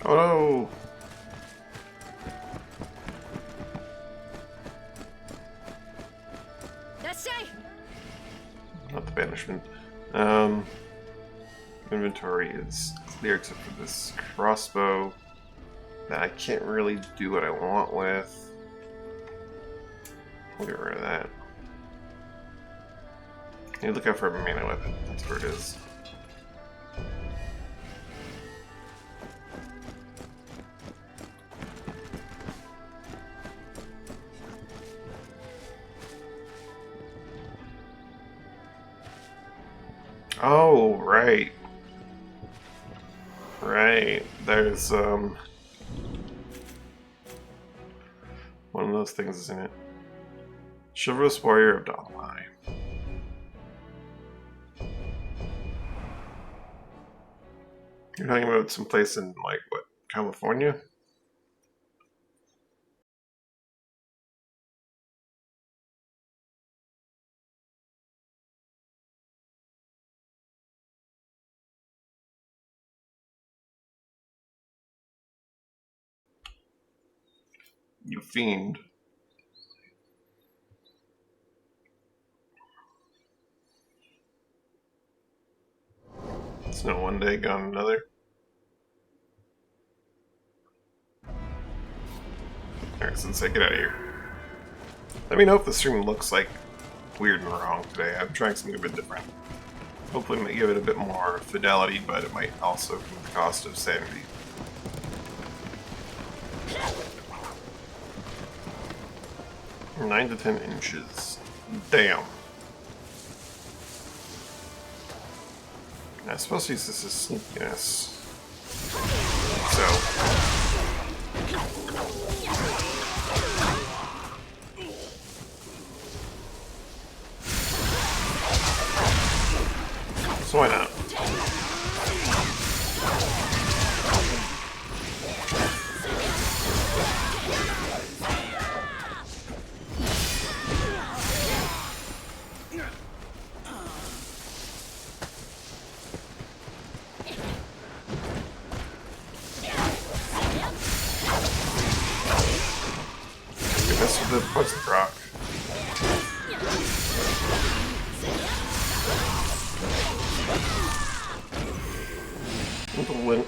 Oh no! Not the banishment. Um, Inventory is clear except for this crossbow that I can't really do what I want with. We'll get rid of that. You look out for a melee weapon. That's where it is. Oh, right. Right. There's, one of those things, isn't it? Chivalrous Warrior of Donalai. You're talking about some place in, like, what, California? You fiend. It's no one day, gone another. Alright, Sensei, get out of here. Let me know if the stream looks like weird and wrong today. I'm trying something a bit different. Hopefully it might give it a bit more fidelity, but it might also come at the cost of sanity. From 9 to 10 inches. Damn. I'm supposed to use this as sneakiness. So why not? This is the poison rock.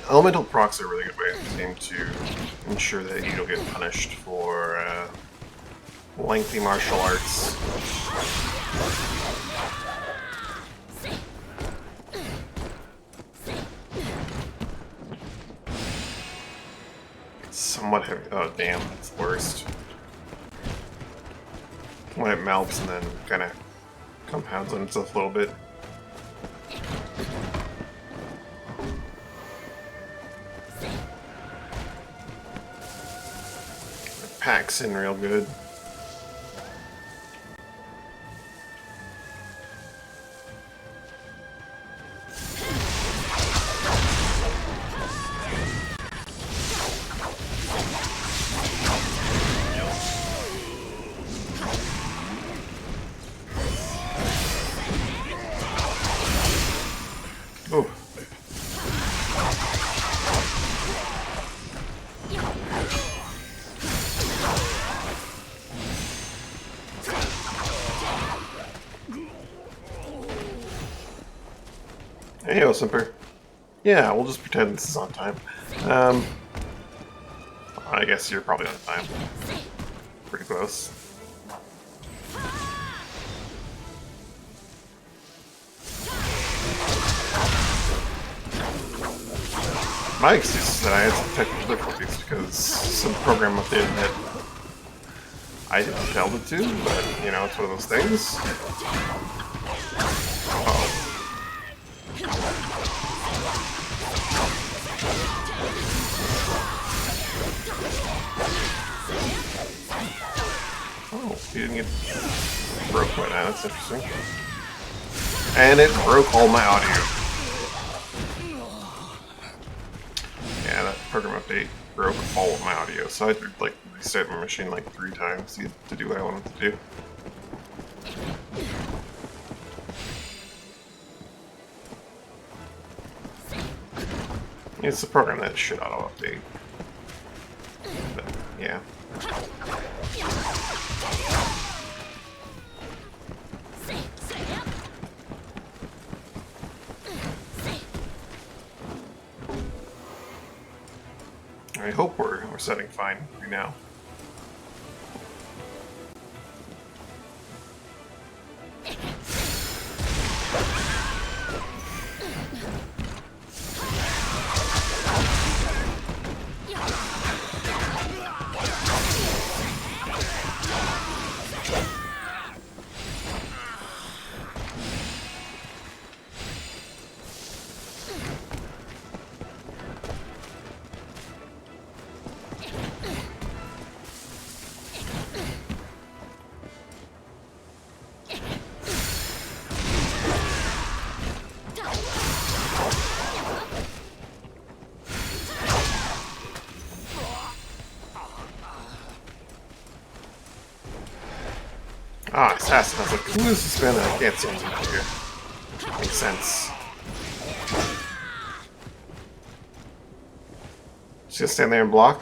Elemental procs are a really good way in the game to ensure that you don't get punished for lengthy martial arts. It's somewhat heavy. Oh damn, that's the worst. When it melts and then kind of compounds on itself a little bit. It packs in real good. Oh. Hey, Simper. Yeah, we'll just pretend this is on time. I guess you're probably on time. Pretty close. My excuse is that I had some technical difficulties because some program updated that I didn't tell it to, but, you know, it's one of those things. Uh-oh. Oh, he didn't get broke by that, that's interesting. And it broke all my audio. Yeah, that program update broke all of my audio, so I had to like reset my machine like 3 times to do what I wanted to do. It's the program that should auto-update. But, yeah. I hope we're setting fine right now. Ah, assassin. I was like, who is this man that I can't see anything here? Makes sense. Just gonna stand there and block?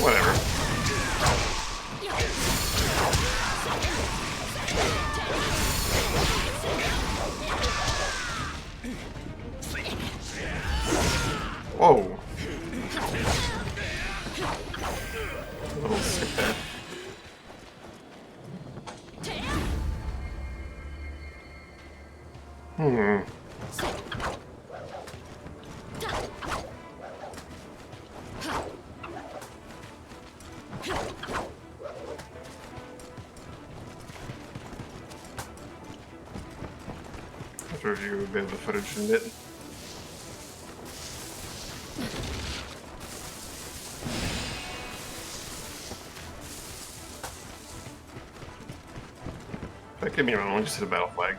Whatever. Whoa. A little sick there. Let's review a bit of the footage in it. That could be wrong, just hit a battle flag.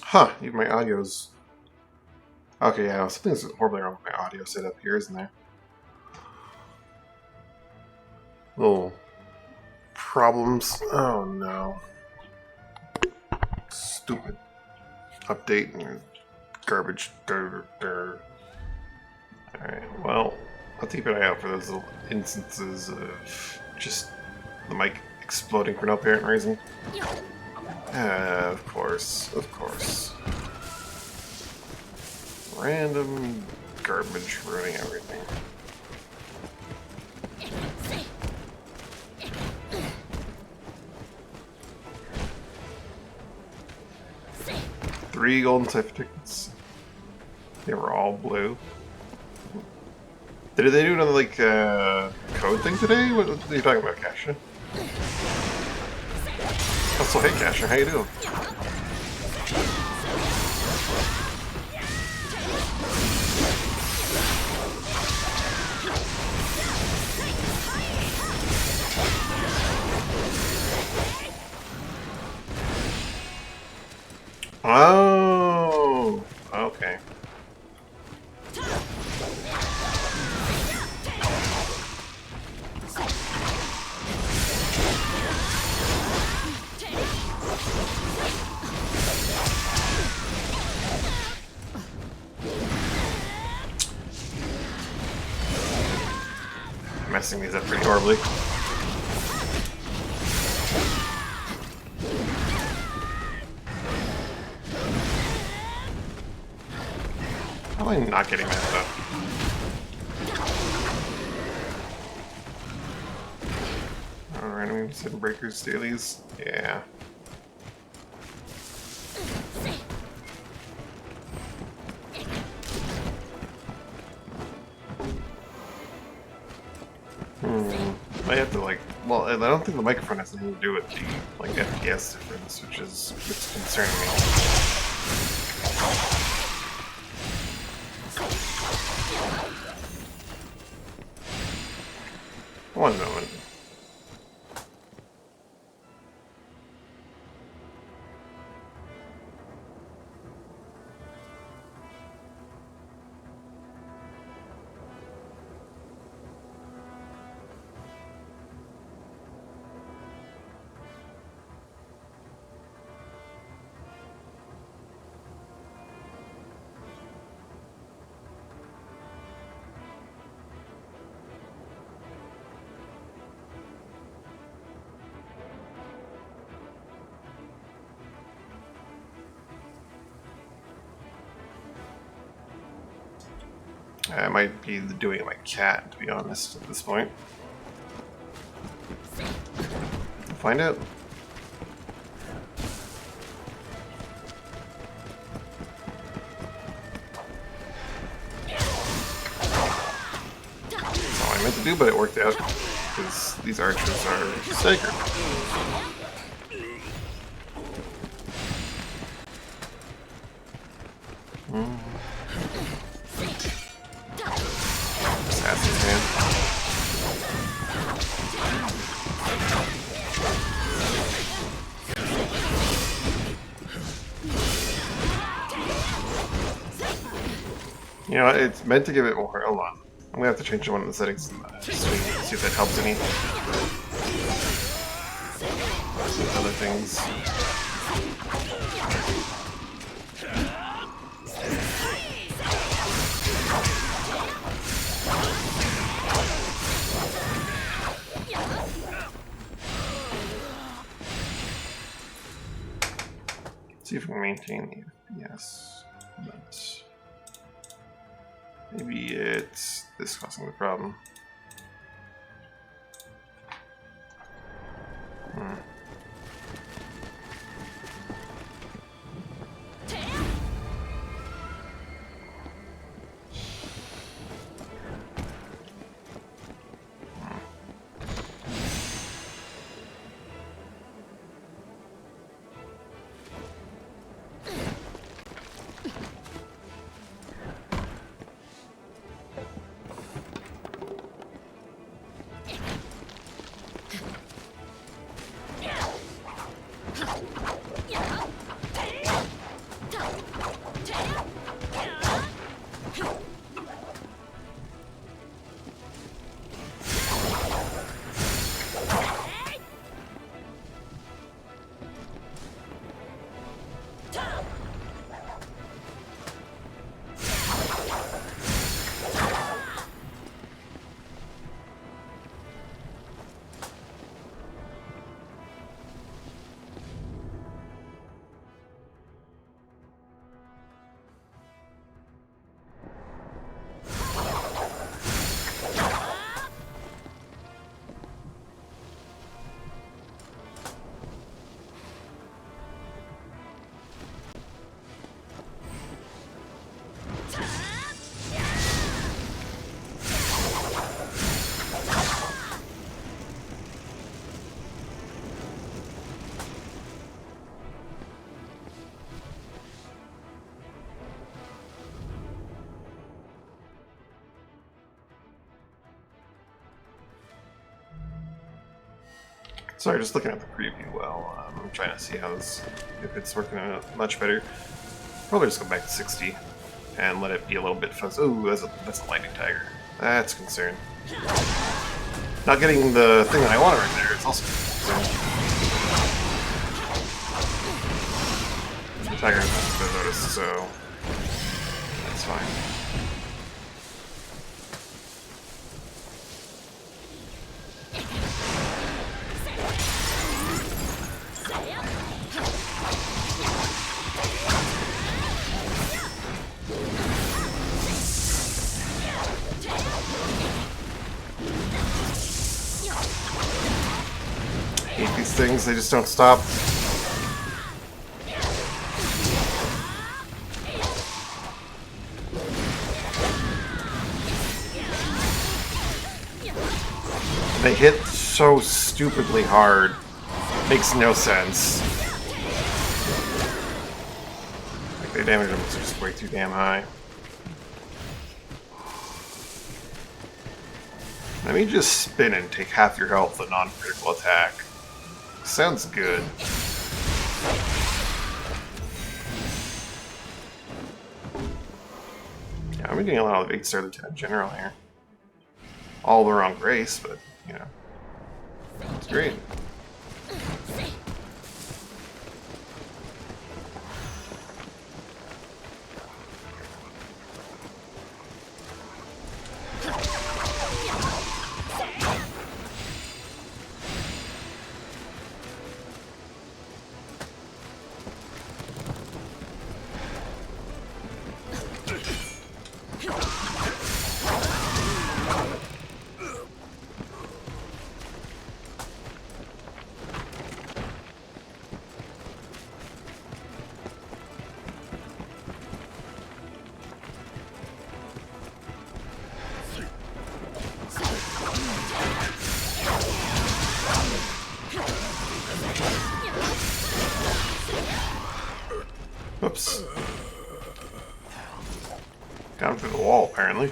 Huh, even my audio's... Okay, yeah, something's horribly wrong with my audio setup here, isn't there? Little problems. Oh no. Stupid update and garbage. Alright, well, I'll keep an eye out for those little instances of just the mic exploding for no apparent reason. Of course, of course. Random garbage ruining everything. Three golden cipher tickets. They were all blue. Did they do another like code thing today? What are you talking about, Kasha? Also, hey Kasha, how you doing? Oh, okay. Messing these up pretty horribly. How am I not getting that stuff? Alright, I'm setting breakers dailies. Yeah. I have to like, well, I don't think the microphone has anything to do with the like FPS difference, which is what's concerning me. One moment. I might be doing my cat, to be honest, at this point. We'll find out. That's all I meant to do, but it worked out. Because these archers are staggered. Assassin's hand. You know, it's meant to give it more. Hold on. I'm gonna have to change one of the settings in the stream, see if that helps any. Other things. See if we can maintain the FPS. But maybe it's this causing the problem. Sorry, just looking at the preview well. I'm trying to see how this, if it's working out much better. Probably just go back to 60 and let it be a little bit fuzzy. Ooh, that's a lightning tiger. That's a concern. Not getting the thing that I wanted right there. It's also a concern. The tiger hasn't noticed, so that's fine. Hate these things, they just don't stop. They hit so stupidly hard. Makes no sense. Like, their damage is just way too damn high. Let me just spin and take half your health with a non-critical attack. Sounds good. Yeah, I'm getting a lot of 8-star Lieutenant General here. All the wrong grace, but, you know. It's great. Oops. Down through the wall, apparently.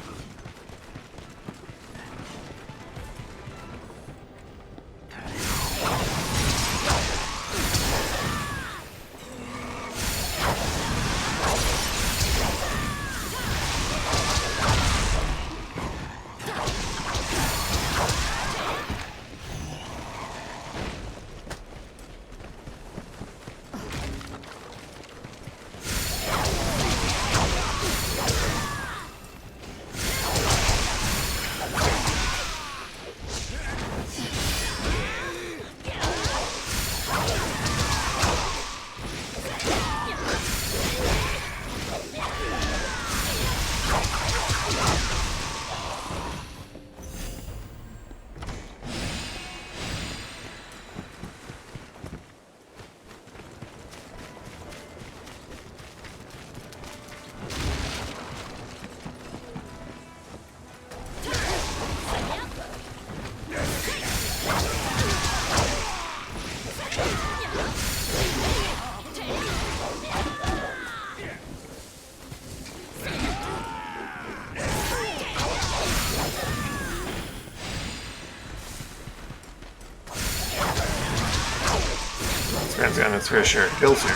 Man's got its fair share of kills here.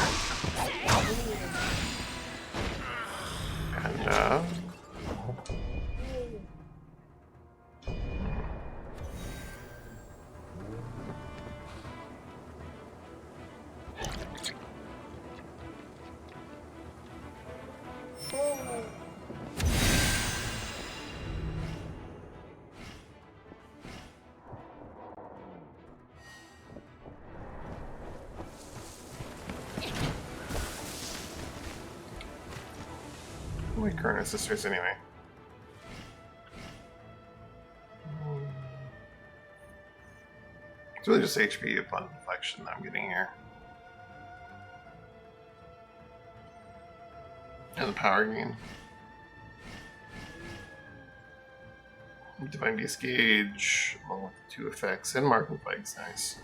And, my current sisters anyway. It's really just HP upon deflection that I'm getting here. And the power gain. Divine Disgage, along with the 2 effects, and Marking Plague's nice.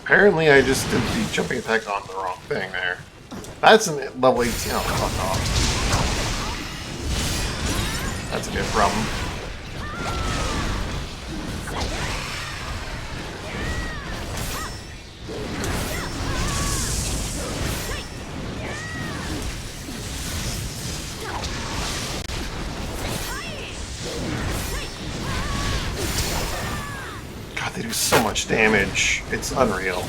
Apparently I just did the jumping attack on the wrong thing there. That's an level 18. Oh, fuck off. That's a good problem. God, they do so much damage. It's unreal.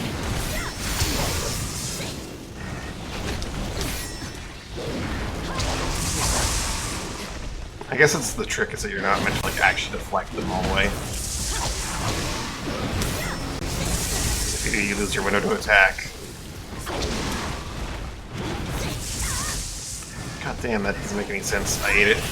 I guess it's the trick is that you're not meant to like actually deflect them all the way. If you do, you lose your window to attack. God damn, that doesn't make any sense. I hate it.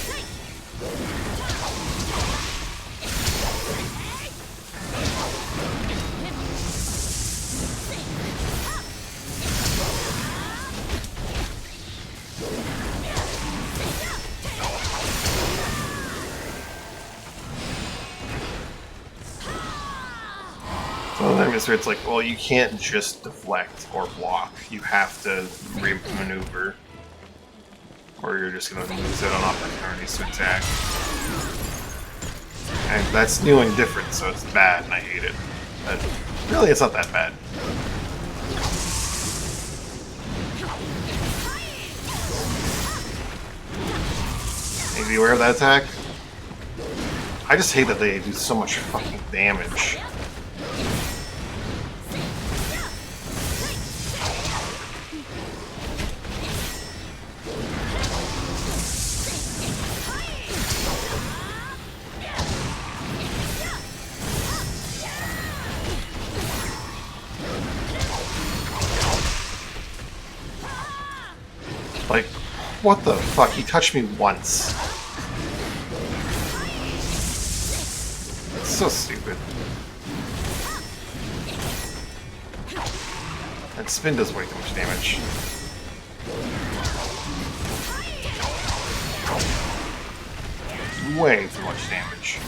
Sometimes it's like, well, you can't just deflect or block. You have to re-maneuver. Or you're just going to lose it on opportunities to attack. And that's new and different, so it's bad, and I hate it. But really, it's not that bad. Are you aware of that attack? I just hate that they do so much fucking damage. Like, what the fuck? He touched me once. It's so stupid. That spin does way too much damage. Way too much damage.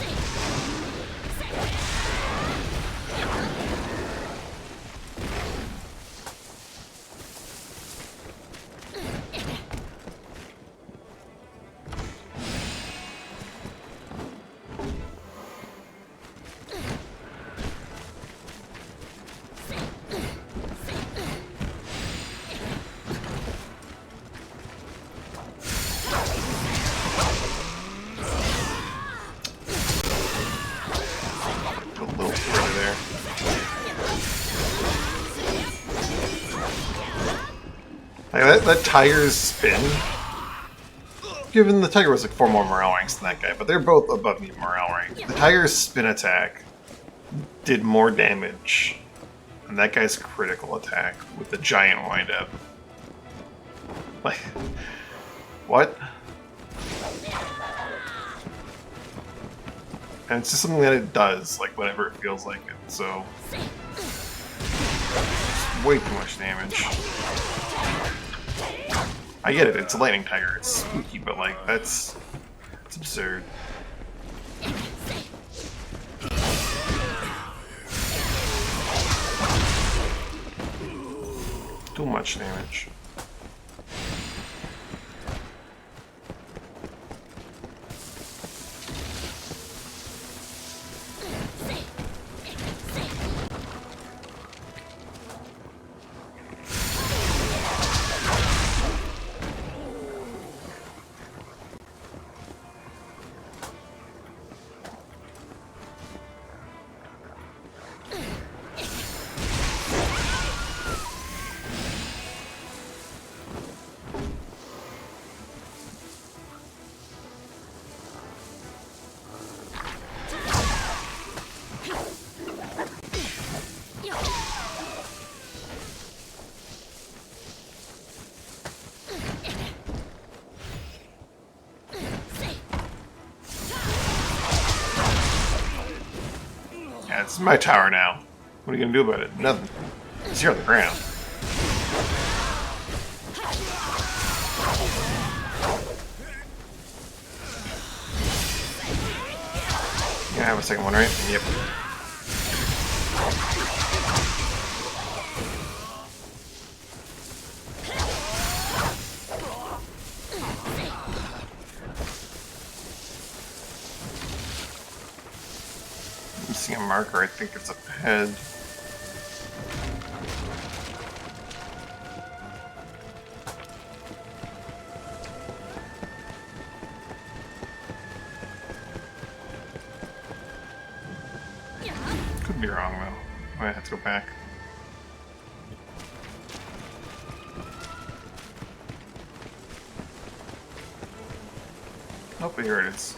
That Tiger's spin, given the Tiger was like 4 more morale ranks than that guy, but they're both above me morale rank. The Tiger's spin attack did more damage than that guy's critical attack with the giant windup. Like, what? And it's just something that it does, like whenever it feels like it, so it's way too much damage. I get it, it's a lightning tiger, it's spooky, but like, it's absurd. Too much damage. Yeah, it's my tower now. What are you gonna do about it? Nothing. It's here on the ground. You have a second one, right? Yep. marker. I think it's up ahead. Could be wrong though. I might have to go back. Oh, here it is.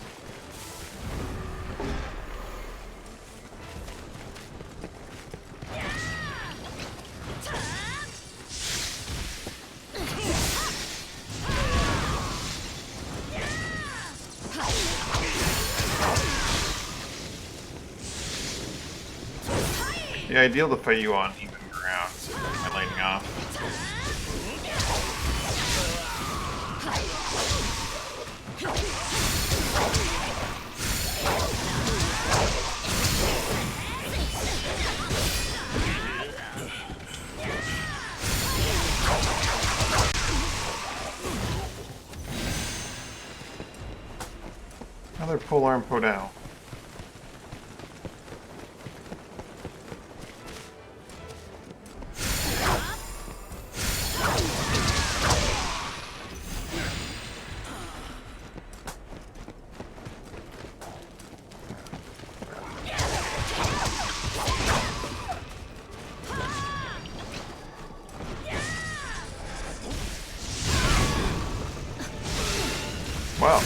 Yeah, ideal to fight you on even ground, so my lighting off. Another polearm Podal. Wow.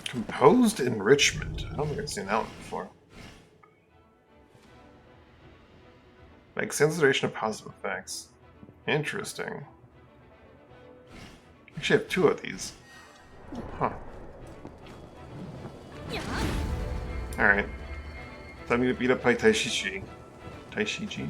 Composed enrichment. I don't think I've seen that one before. Like sensitization of positive effects. Interesting. Actually, I have 2 of these. Huh. Alright. Time to beat up by Taishiji. Taishiji?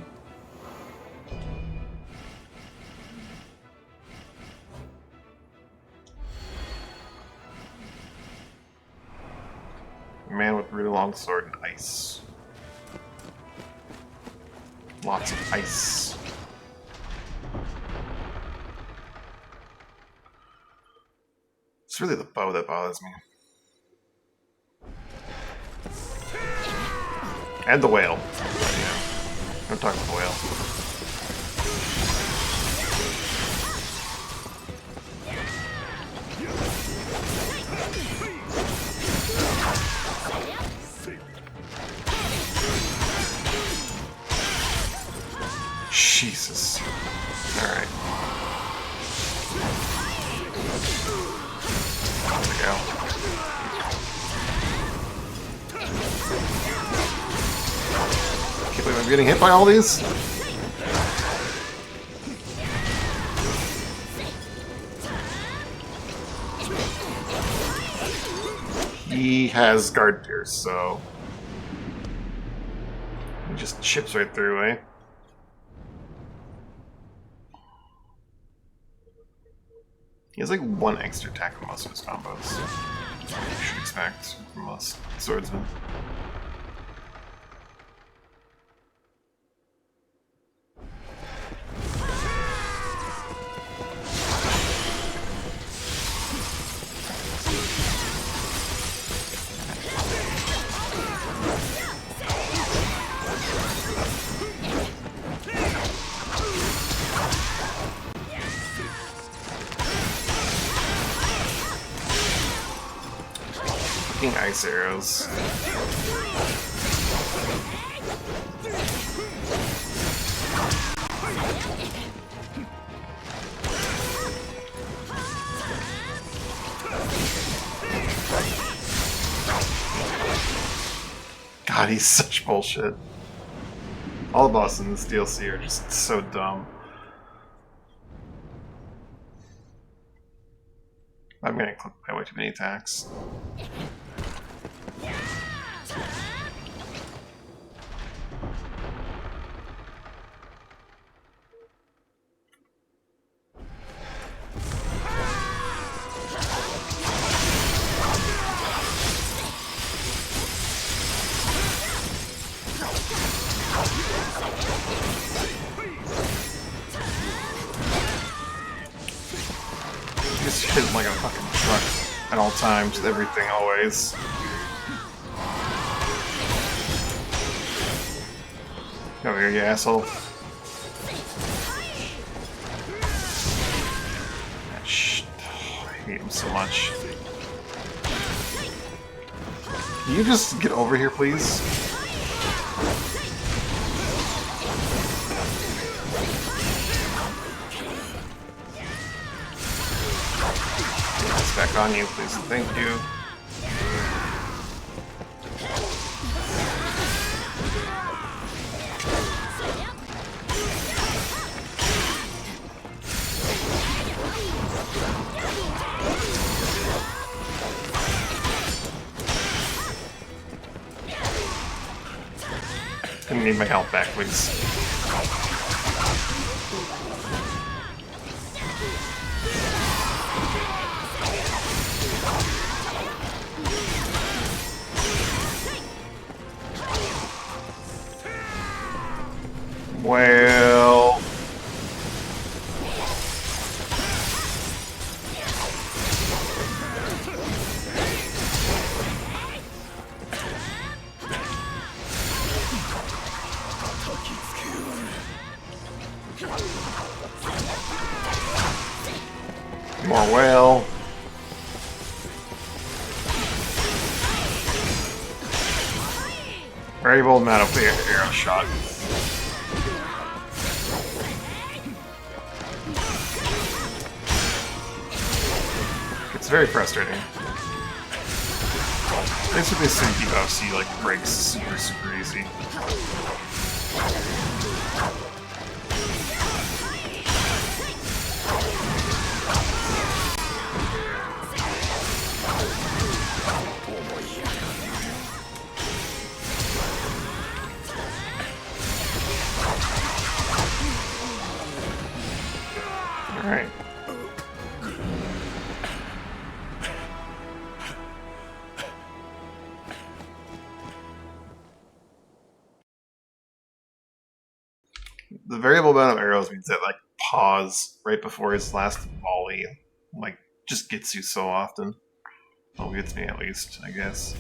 Man with a really long sword and ice. Lots of ice. It's really the bow that bothers me. And the whale. But, yeah. I'm talking about the whale. Jesus. Alright. There we go. Can't believe I'm getting hit by all these. He has guard pierce, so he just chips right through, eh? He has like 1 extra attack in most of his combos. You should expect from most swordsmen. Ice arrows. God, he's such bullshit. All the bosses in this DLC are just so dumb. I'm gonna click by way too many attacks. Just hit him like a fucking truck at all times, with everything, always. Come over here, you asshole. I hate him so much. Can you just get over here, please? It's back on you, please. Thank you. I need my health back, please. Well... More whale. Very bold amount of arrow shot. It's very frustrating. Basically, Sync UFC like breaks super easy. Alright. The variable amount of arrows means that, like, pause right before his last volley, like, just gets you so often. Well, gets me at least, I guess.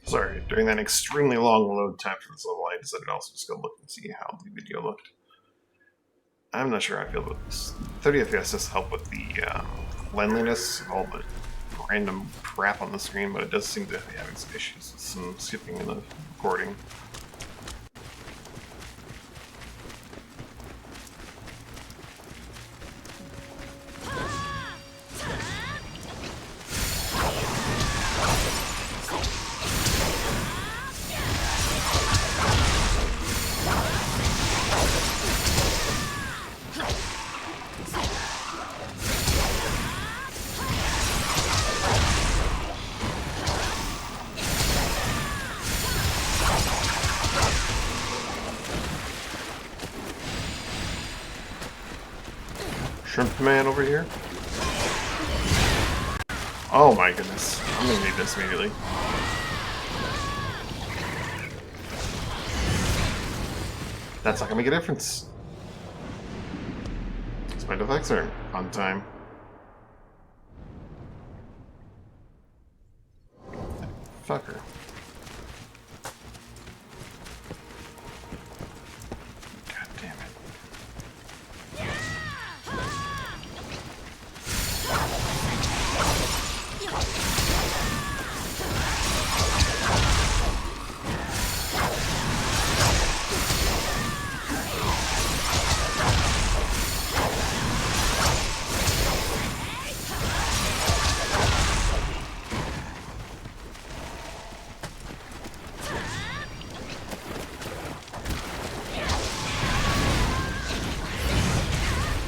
Sorry, during that extremely long load time for this level, I decided to also just go look and see how the video looked. I'm not sure how I feel about this. 30 FPS does help with the cleanliness of all the random crap on the screen, but it does seem to be having some issues with some skipping in the recording. Shrimp man over here. Oh my goodness. I'm gonna need this immediately. That's not gonna make a difference. Spite effects are fun time. Fucker. God damn it.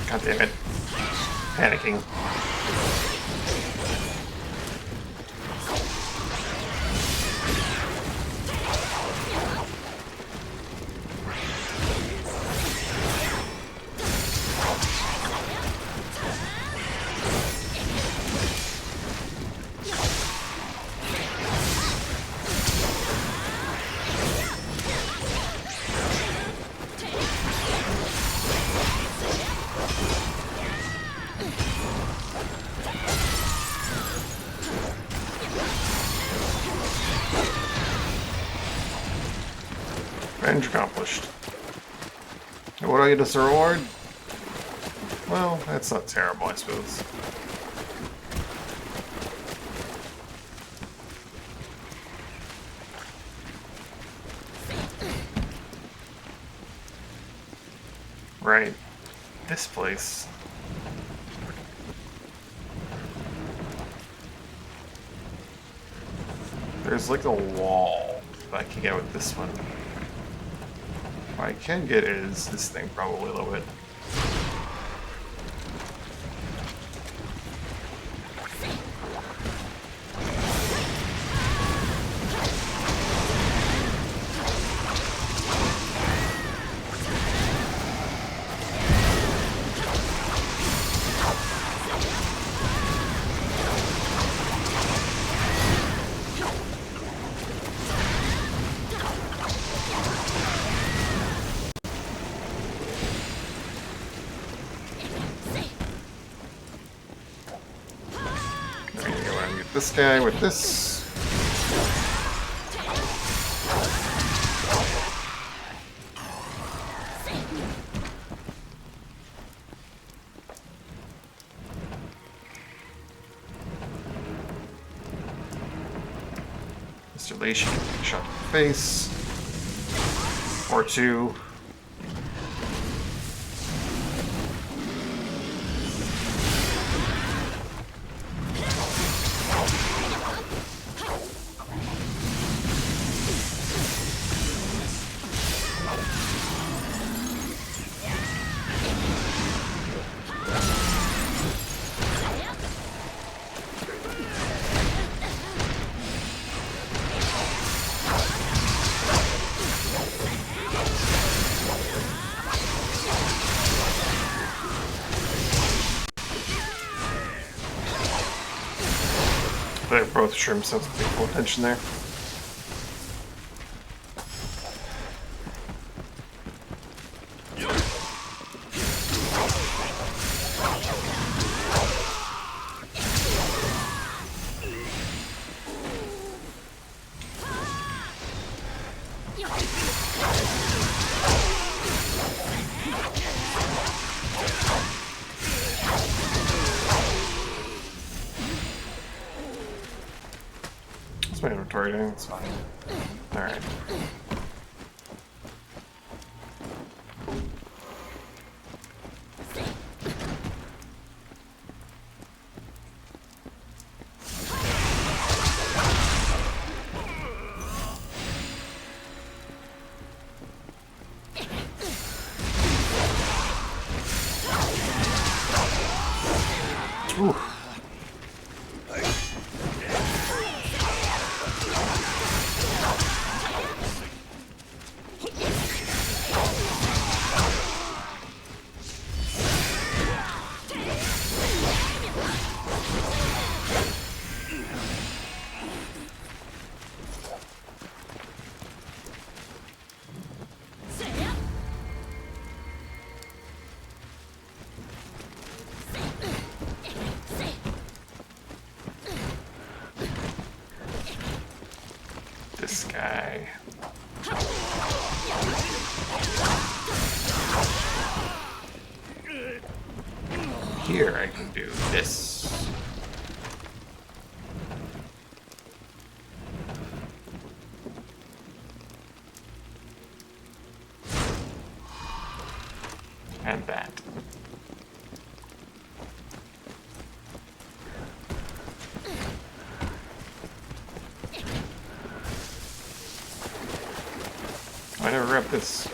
God damn it. Panicking. Revenge accomplished. And what do I get as a reward? Well, that's not terrible, I suppose. Right. This place. There's like a wall that I can get with this one. What I can get is this thing probably a little bit. This guy with this. Mr. Lee should get shot in the face. Or two. They're both shrimp, so let's pay full attention there. It's my inventory doing, it's fine. Alright. Ooh. this guy. Here I can do this. And that. I never read this.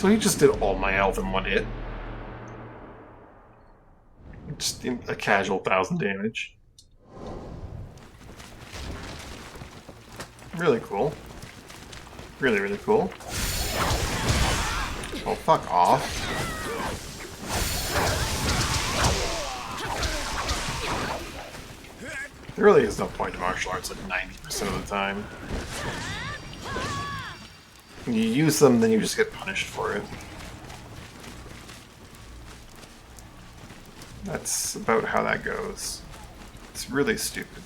So he just did all my health in one hit. Just a casual 1,000 damage. Really cool. Really, really cool. Oh, fuck off. There really is no point to martial arts like 90% of the time. When you use them, then you just get punished for it. That's about how that goes. It's really stupid.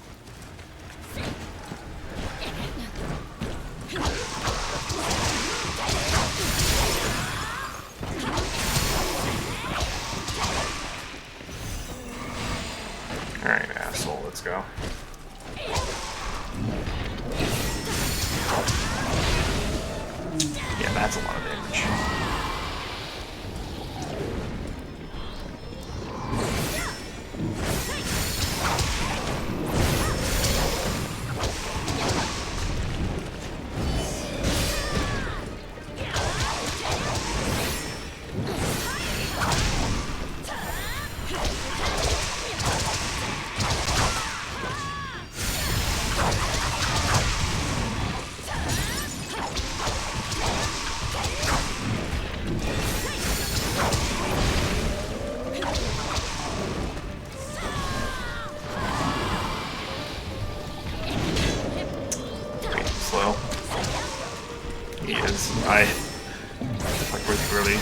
Alright, asshole, let's go. Yeah, that's a lot of damage. because I like really early.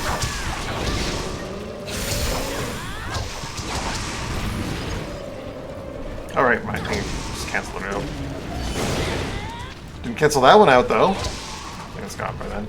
Alright, my thing just canceled it out. Didn't cancel that one out though. I think it's gone by then.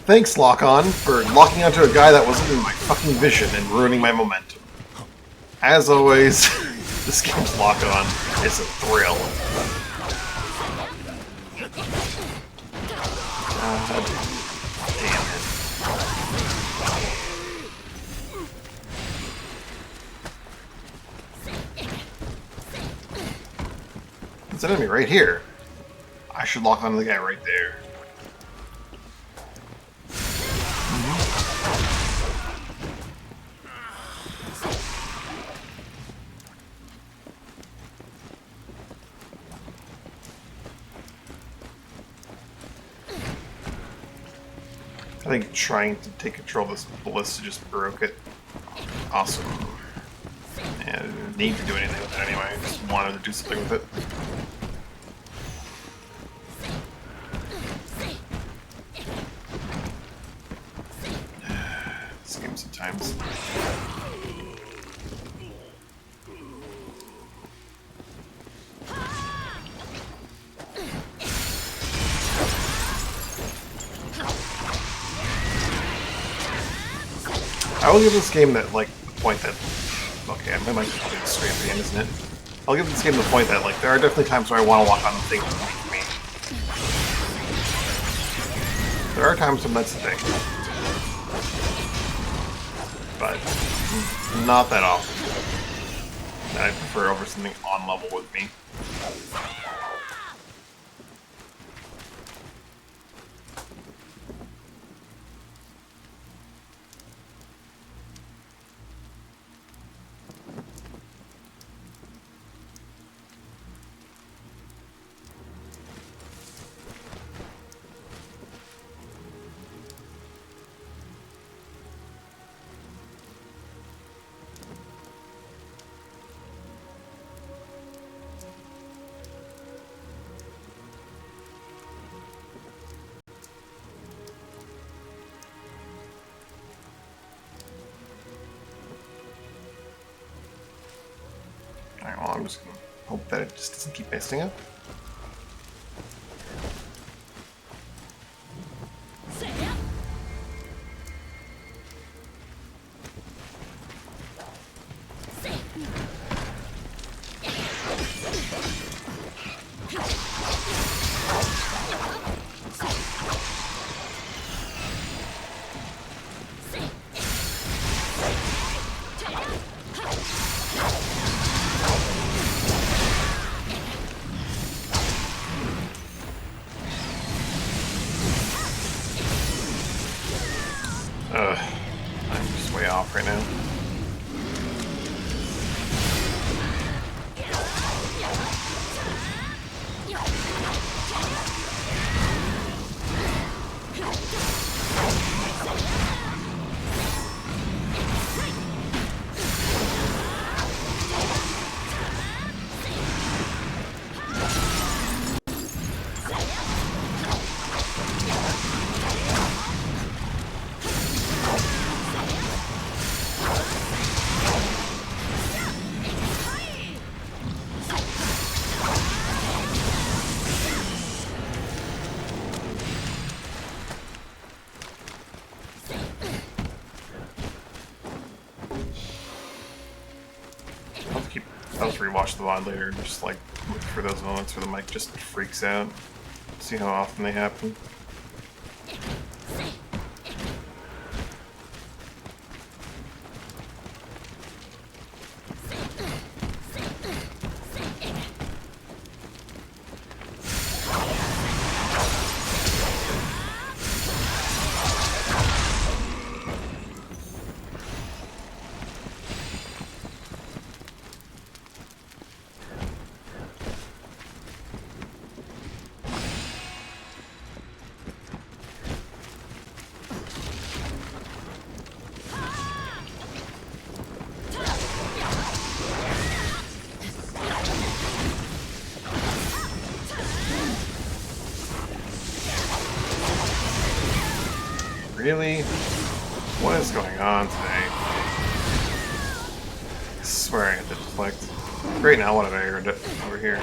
Thanks, Lock-On, for locking onto a guy that wasn't in my fucking vision and ruining my momentum. As always, this game's Lock-On is a thrill. God damn it. There's an enemy right here. I should lock onto the guy right there. I think trying to take control of this ballista just broke it. Awesome. Yeah, I didn't need to do anything with it anyway. I just wanted to do something with it. This game sometimes. I will give this game that, like, the point that... Okay, I might just do this straight at the end, isn't it? I'll give this game the point that, like, there are definitely times where I want to lock on the thing for me. There are times when that's the thing. But not that often. That I prefer over something on level with me. Alright, well, I'm just gonna hope that it just doesn't keep messing up. I'll just rewatch the VOD later and just like look for those moments where the mic just freaks out. See how often they happen. Really? What is going on today? I swear I had to deflect. Great, now what have I earned it over here?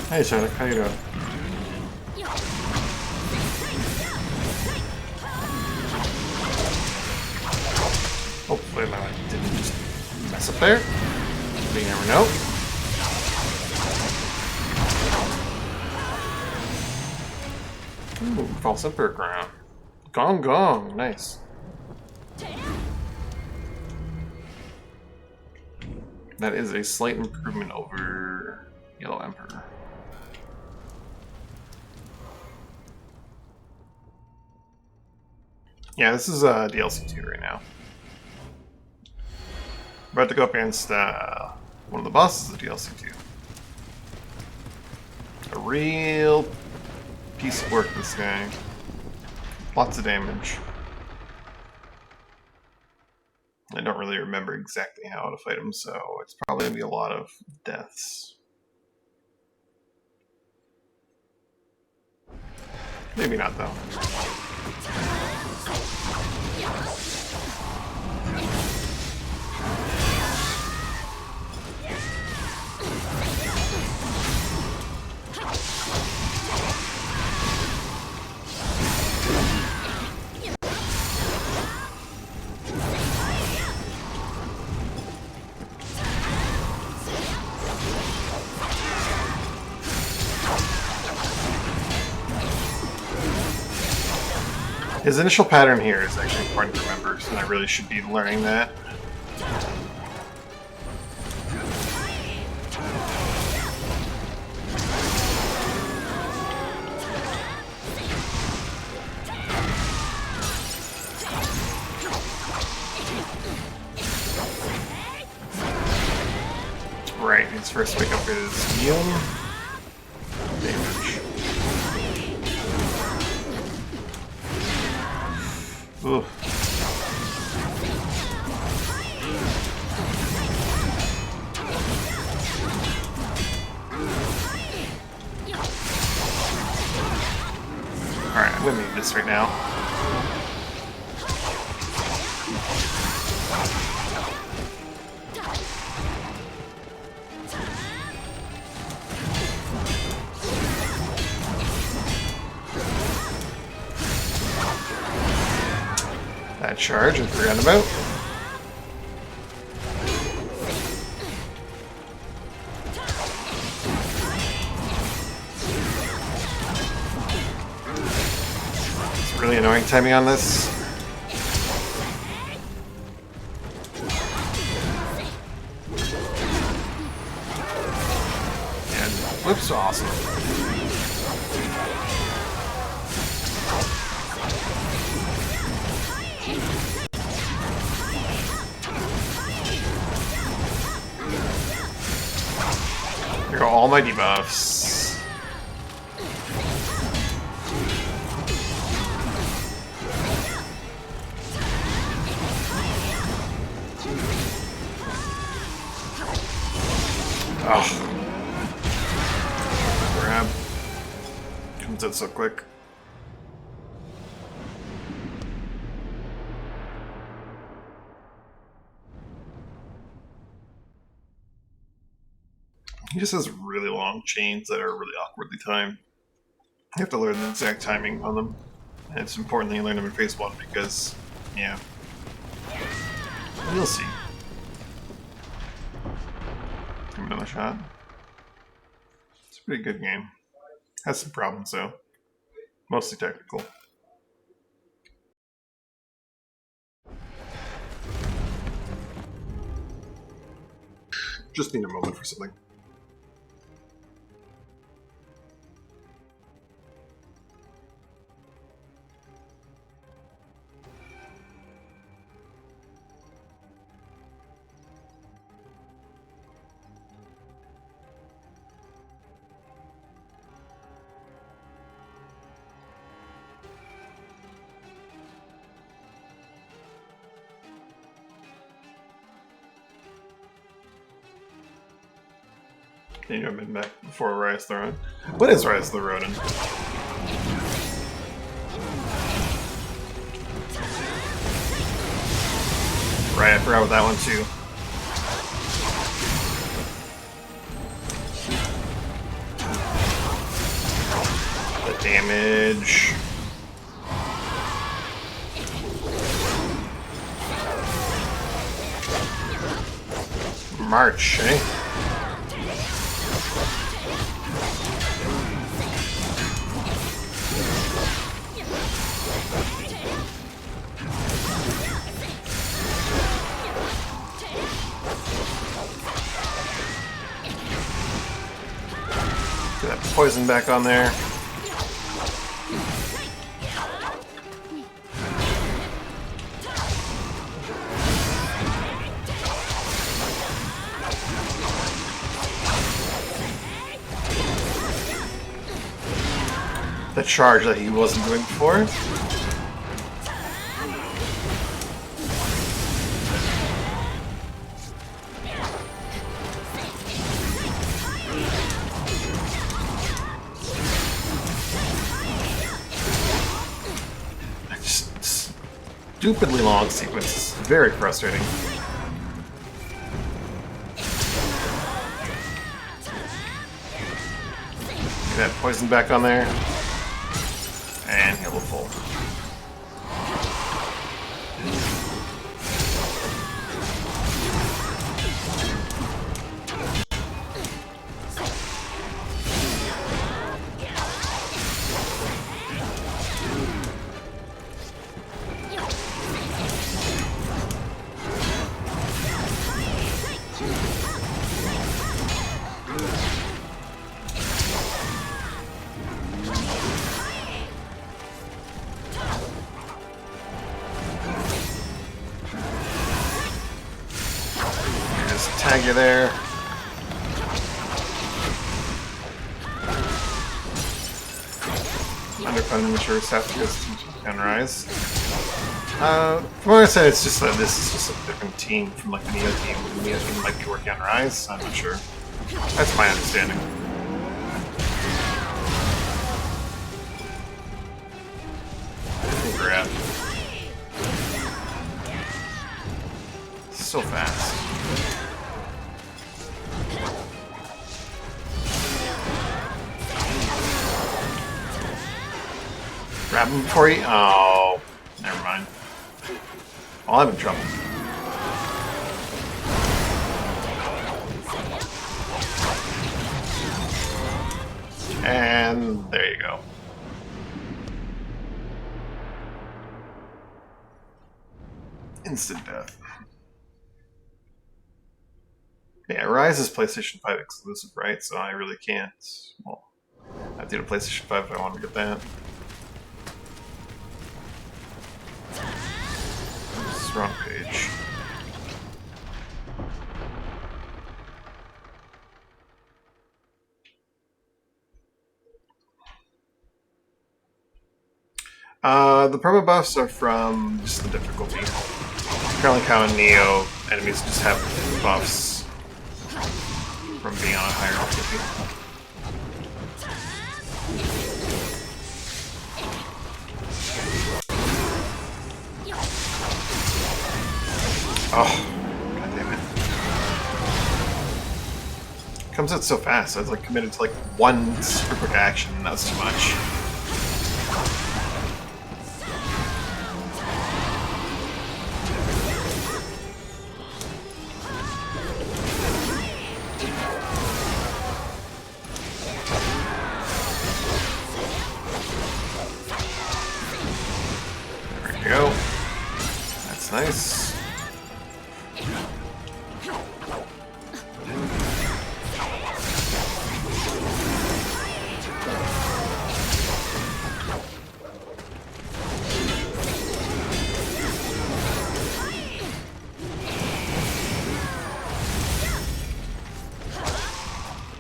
Hey Sonic, how you doing? Hopefully my life didn't just mess up there. You never know. Ooh, false emperor crown. Gong gong, nice. That is a slight improvement over Yellow Emperor. Yeah, this is DLC 2 right now. About to go up against one of the bosses of DLC 2. A real piece of work, this guy. Lots of damage. I don't really remember exactly how to fight him, so it's probably going to be a lot of deaths. Maybe not, though. His initial pattern here is actually important to remember, so I really should be learning that. Right, his first pick up is heal. Damage. Ooh. Alright, I'm gonna need this right now. That charge I forgot about. It's really annoying timing on this. And whip's awesome. Here go all my debuffs. Oh. Grab. Comes out so quick. He just has really long chains that are really awkwardly timed. You have to learn the exact timing on them. And it's important that you learn them in phase 1 because, yeah. You'll see. Give him another shot. It's a pretty good game. Has some problems though. Mostly technical. Just need a moment for something. Can you have been back before Rise of the Ronin? What is Rise of the Ronin? Right, I forgot about that one too. The damage. March, eh? Get that poison back on there. The charge that he wasn't doing before. Just stupidly long sequence. Very frustrating. Get that poison back on there. And heal the full. Tag you there. Underfunded mature Sapphires and Rise. From what I said, it's just that this is just a different team from like the Neo team. The Neo team might be working on Rise. I'm not sure. That's my understanding. Grab. So fast. Grab him before he... Oh, never mind. I'm in trouble. And there you go. Instant death. Yeah, Rise is PlayStation 5 exclusive, right? So I really can't... Well, I have to get a PlayStation 5 if I want to get that. Wrong page. The perma buffs are from just the difficulty. Apparently, Cow and Neo enemies just have buffs from being on a higher difficulty. Oh, god damn it. Comes out so fast. I was like committed to like one super quick action and that was too much. There we go. That's nice.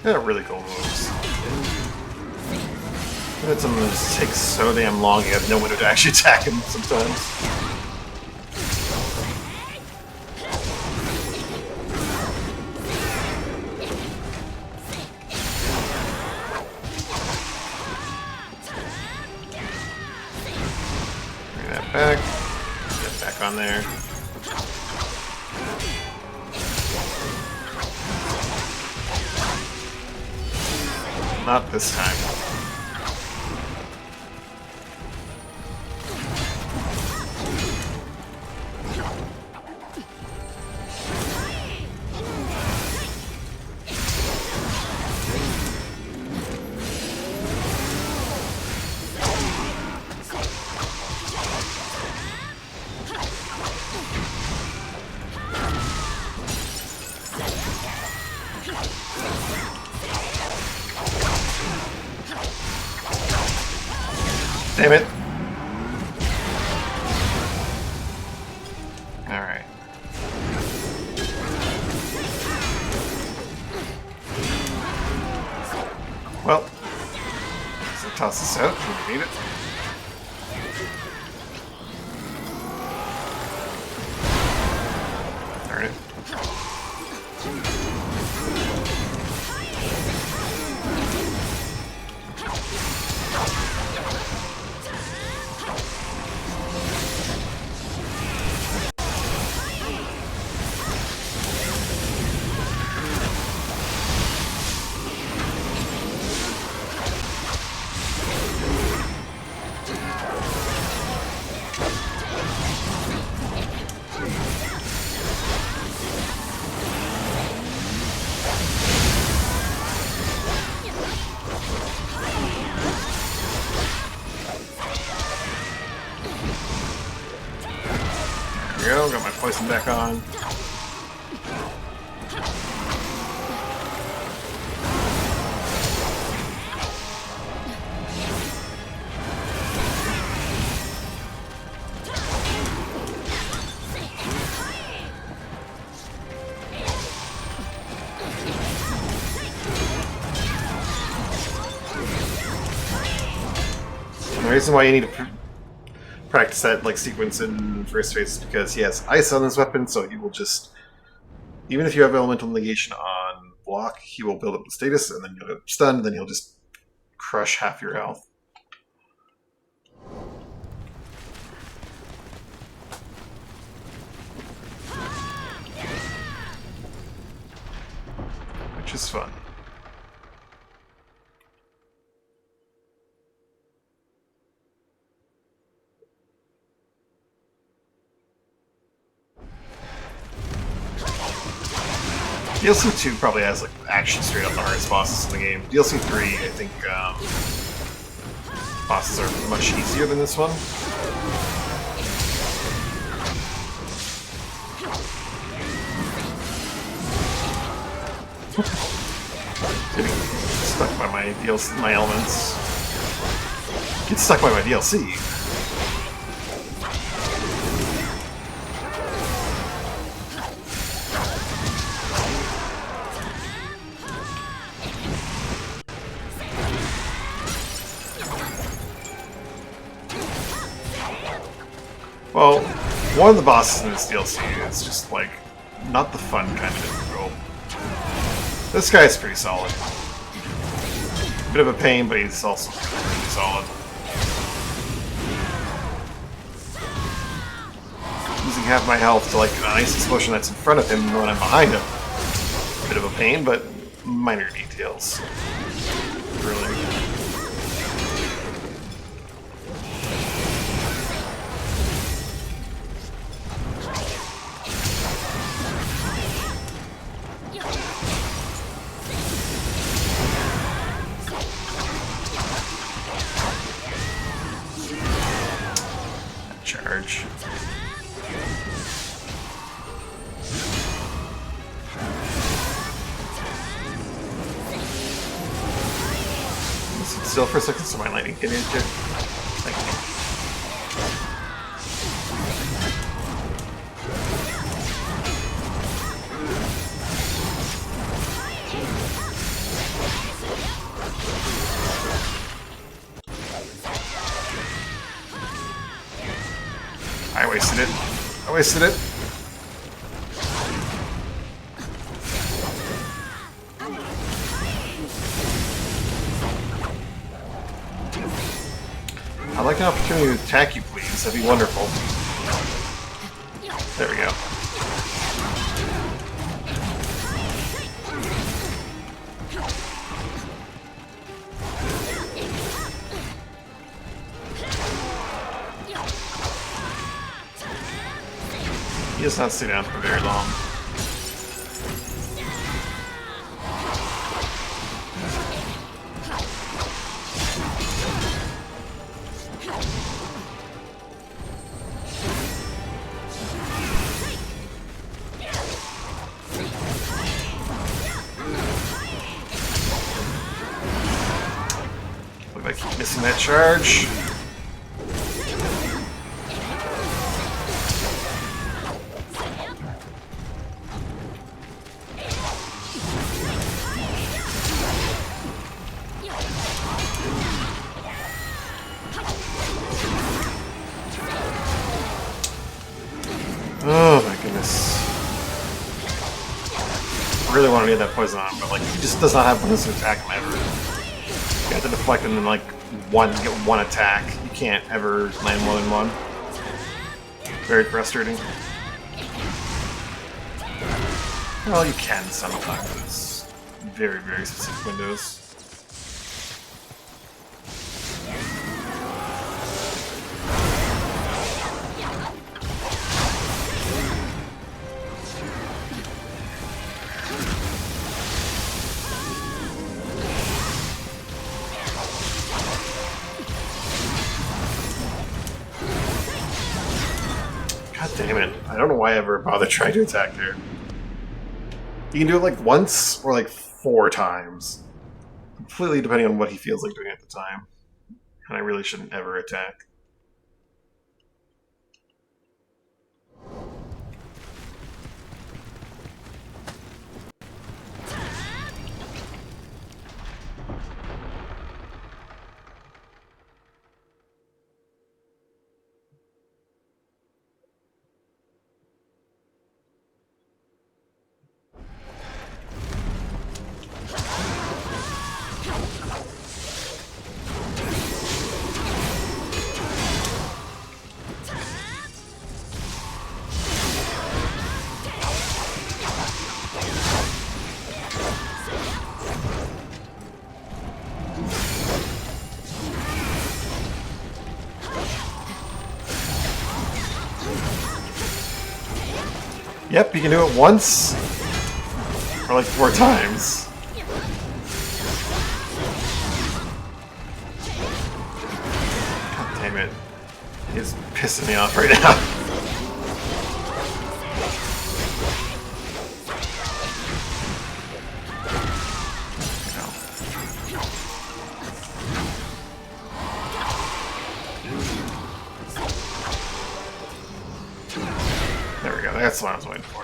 They're really cool moves. But some of them just take so damn long, you have no one to actually attack him sometimes. down there. Not this time. Damn it. Alright. Well, so toss this out. We need it. Darn it. There we go, got my poison back on. The reason why you need to practice that like sequence in first phase is because he has ice on his weapon, so he will just, even if you have elemental negation on block, he will build up the status, and then you'll get stunned, and then he'll just crush half your health. Which is fun. DLC 2 probably has like action straight up the hardest bosses in the game. DLC 3, I think bosses are much easier than this one. Getting stuck by my DLC, my elements. Get stuck by my DLC. Well, one of the bosses in this DLC is just like not the fun kind of difficult. This guy's pretty solid. Bit of a pain, but he's also pretty solid. Using half my health to like an ice explosion that's in front of him when I'm behind him. Bit of a pain, but minor details. Really. Charge. Sit still for a second so my lightning can hit you. Thank you. I wasted it. I wasted it. I'd like an opportunity to attack you, please. That'd be wonderful. There we go. He does not stay down for very long. Look like he's missing that charge. Oh my goodness. I really want to get that poison on him, but like he just does not have bonus to attack him ever. You have to deflect him and like get one attack. You can't ever land more than one. Very frustrating. Well, you can sometimes, but it's very, very specific windows. God damn it. I don't know why I ever bother trying to attack there. You can do it like once or like 4 times. Completely depending on what he feels like doing at the time. And I really shouldn't ever attack. Yep, you can do it once, or like 4 times. God damn it. He's pissing me off right now. There we go, that's what I was waiting for.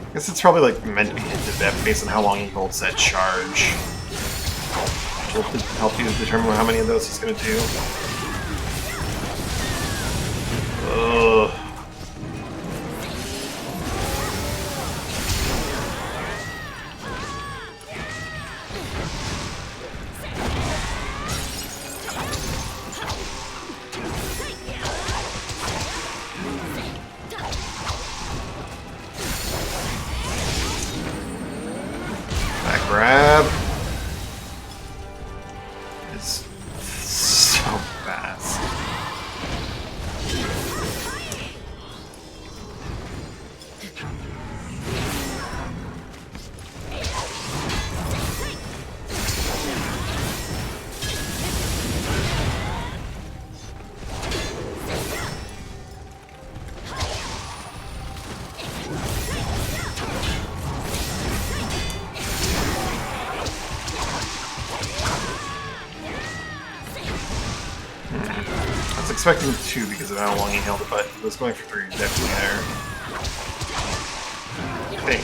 I guess it's probably like meant to be hinted at based on how long he holds that charge. Which will help you determine how many of those he's gonna do. Ugh. That grab is so fast. I was expecting 2 because of how long he held it, but he was going for 3 definitely there. I think.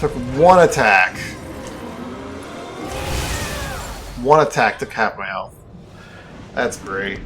Took one attack. One attack took half my health. That's great.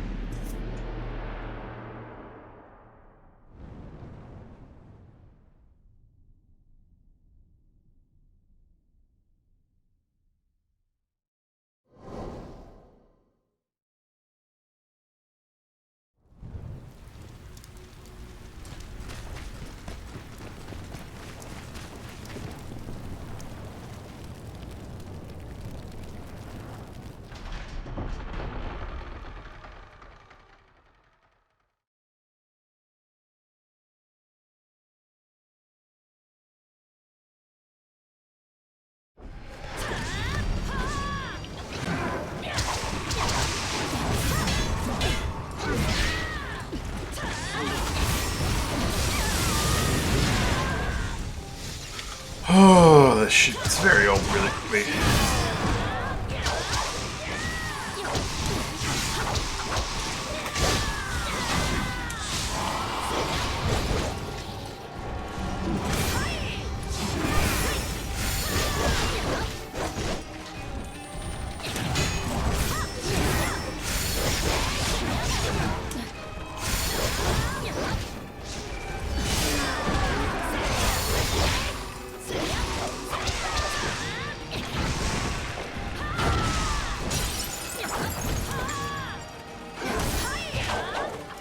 Oh, this shit's very old really quickly.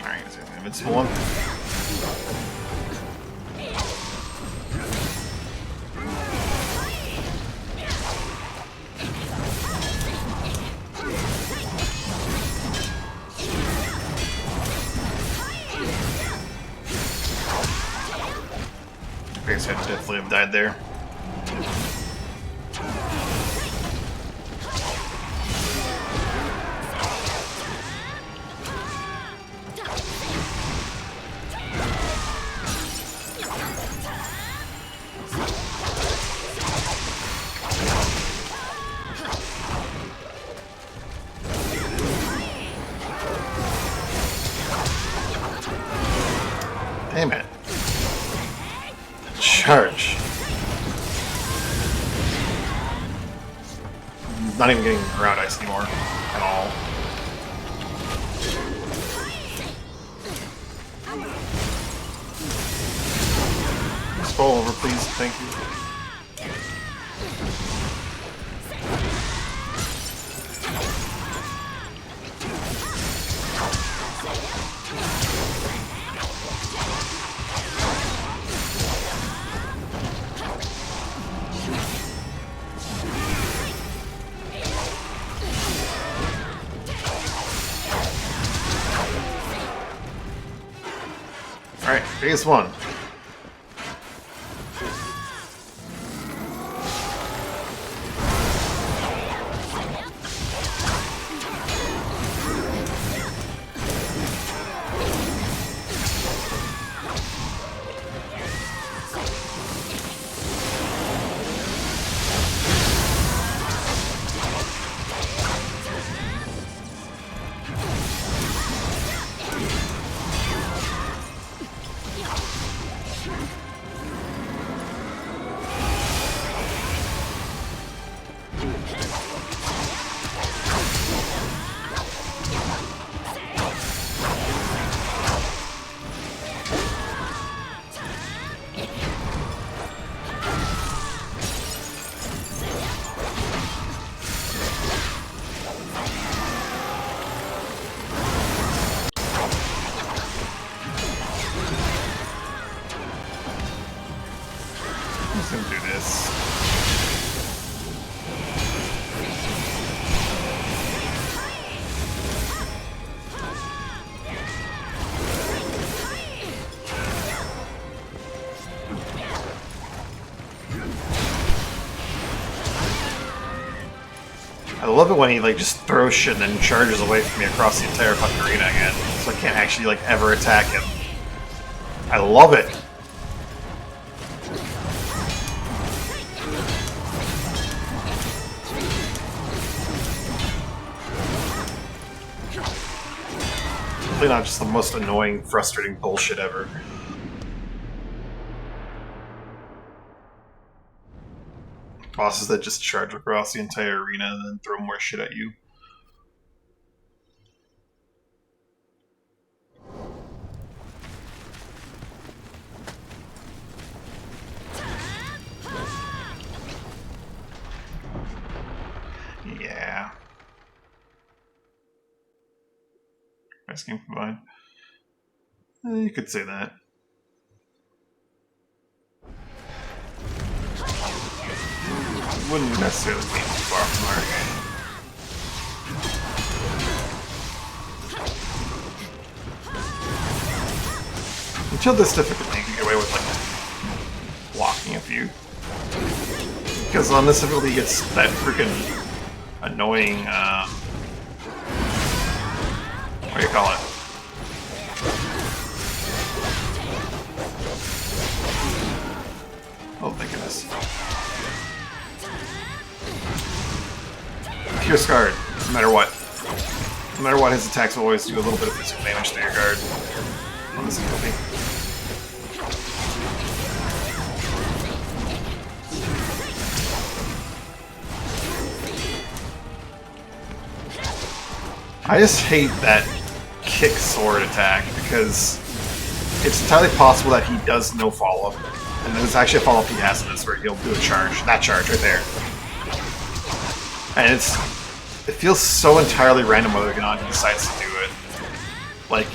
Alright, is it an invincible one? I guess I'd definitely have died there. Damn it. Charge. Not even getting around ice anymore at all. Scroll over, please. Thank you. Alright, phase one. I'm just gonna do this. I love it when he like just throws shit and then charges away from me across the entire fucking arena again, so I can't actually like ever attack him. I love it. Definitely not just the most annoying, frustrating bullshit ever. Bosses that just charge across the entire arena and then throw more shit at you. Yeah. Best game combined. You could say that. Wouldn't necessarily be too far from mark. Until this difficulty, you can get away with like blocking a few. Because on this difficulty, it's that freaking annoying. What do you call it? Oh, thank goodness. Pure Scarred, no matter what. No matter what, his attacks will always do a little bit of physical damage to your guard on this ability. I just hate that kick sword attack because it's entirely possible that he does no follow-up. And there's actually a follow-up he has in this where he'll do a charge. That charge right there. And it feels so entirely random whether or not he decides to do it. Like,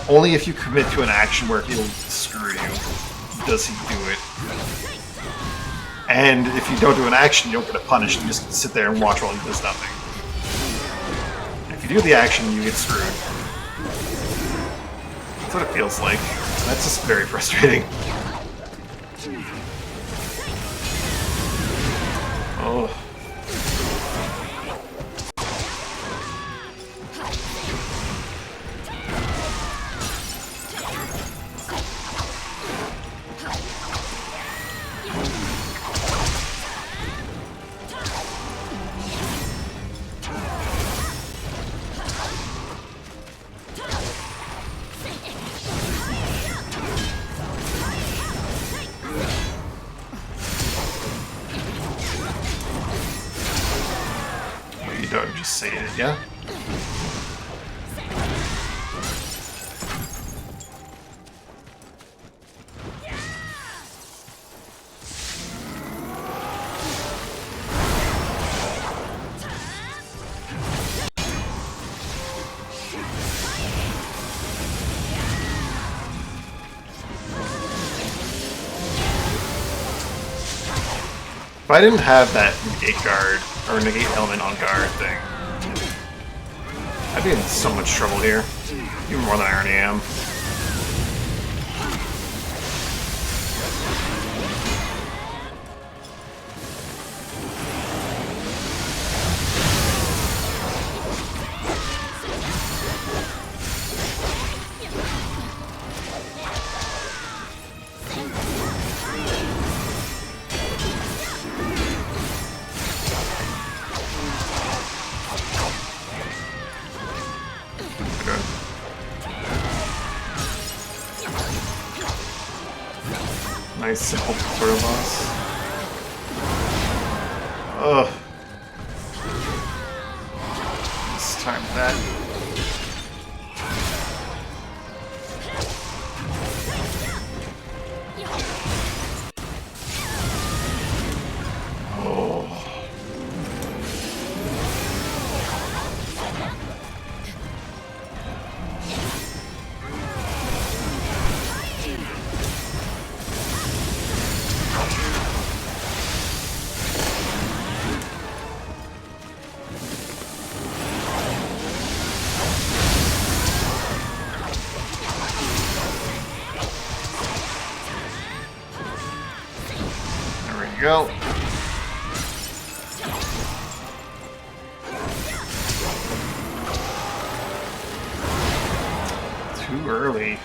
only if you commit to an action where he'll screw you does he do it. And if you don't do an action, you don't get a punish. You just sit there and watch while he does nothing. If you do the action, you get screwed. That's what it feels like. That's just very frustrating. Oh. Just say it, yeah? If I didn't have that negate guard, or negate element on guard thing, I'd be in so much trouble here. Even more than I already am. Nice simple tutorial boss. Ugh. This time that. Oh. Go. Too early.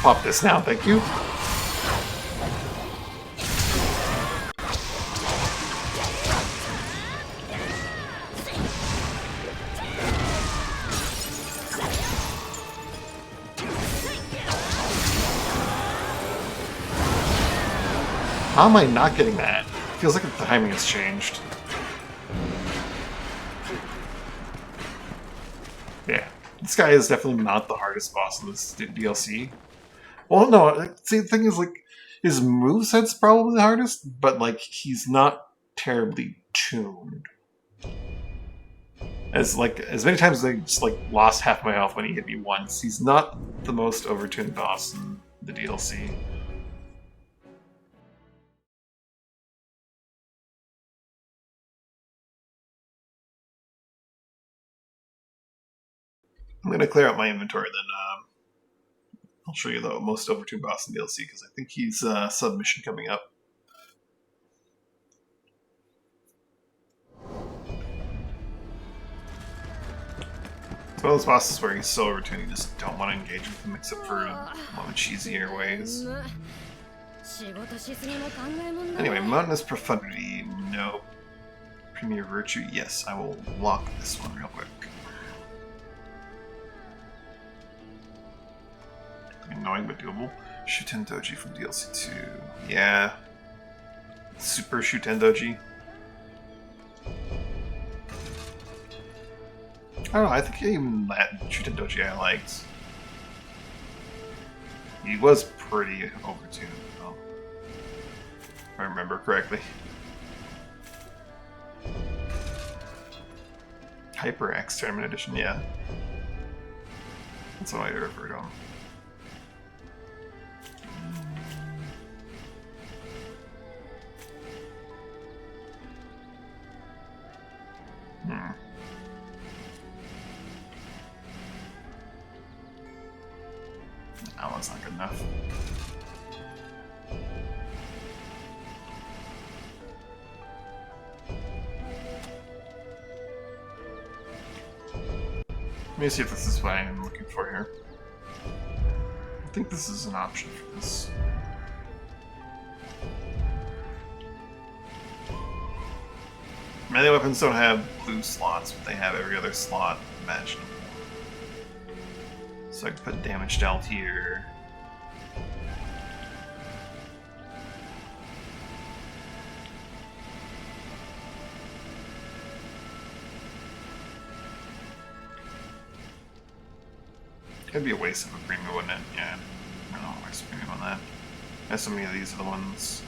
pop this now, thank you. How am I not getting that? Feels like the timing has changed. Yeah, this guy is definitely not the hardest boss in this DLC. Well, no, see, the thing is, like, his moveset's probably the hardest, but, like, he's not terribly tuned. As many times as I just, like, lost half my health when he hit me once, he's not the most overtuned boss in the DLC. I'm gonna clear out my inventory, then I'll show you the most overtuned boss in DLC, because I think he's submission coming up. It's one of those bosses where he's so overtuned you just don't want to engage with him except for one of the cheesier ways. Anyway, Mountainous Profundity, no. Premier Virtue, yes, I will lock this one real quick. Annoying but doable. Shuten Doji from DLC 2. Yeah. Super Shuten Doji. I don't know, I think even that Shuten Doji I liked. He was pretty overtuned, though. If I remember correctly. HyperX Tournament Edition, yeah. That's what I refer to him. That one's not good enough. Let me see if this is what I'm looking for here. I think this is an option for this. Melee weapons don't have blue slots, but they have every other slot imaginable. So I can put damage dealt here. It'd be a waste of a premium, wouldn't it? Yeah. I don't know, waste a premium on that. There's so many of these are the ones.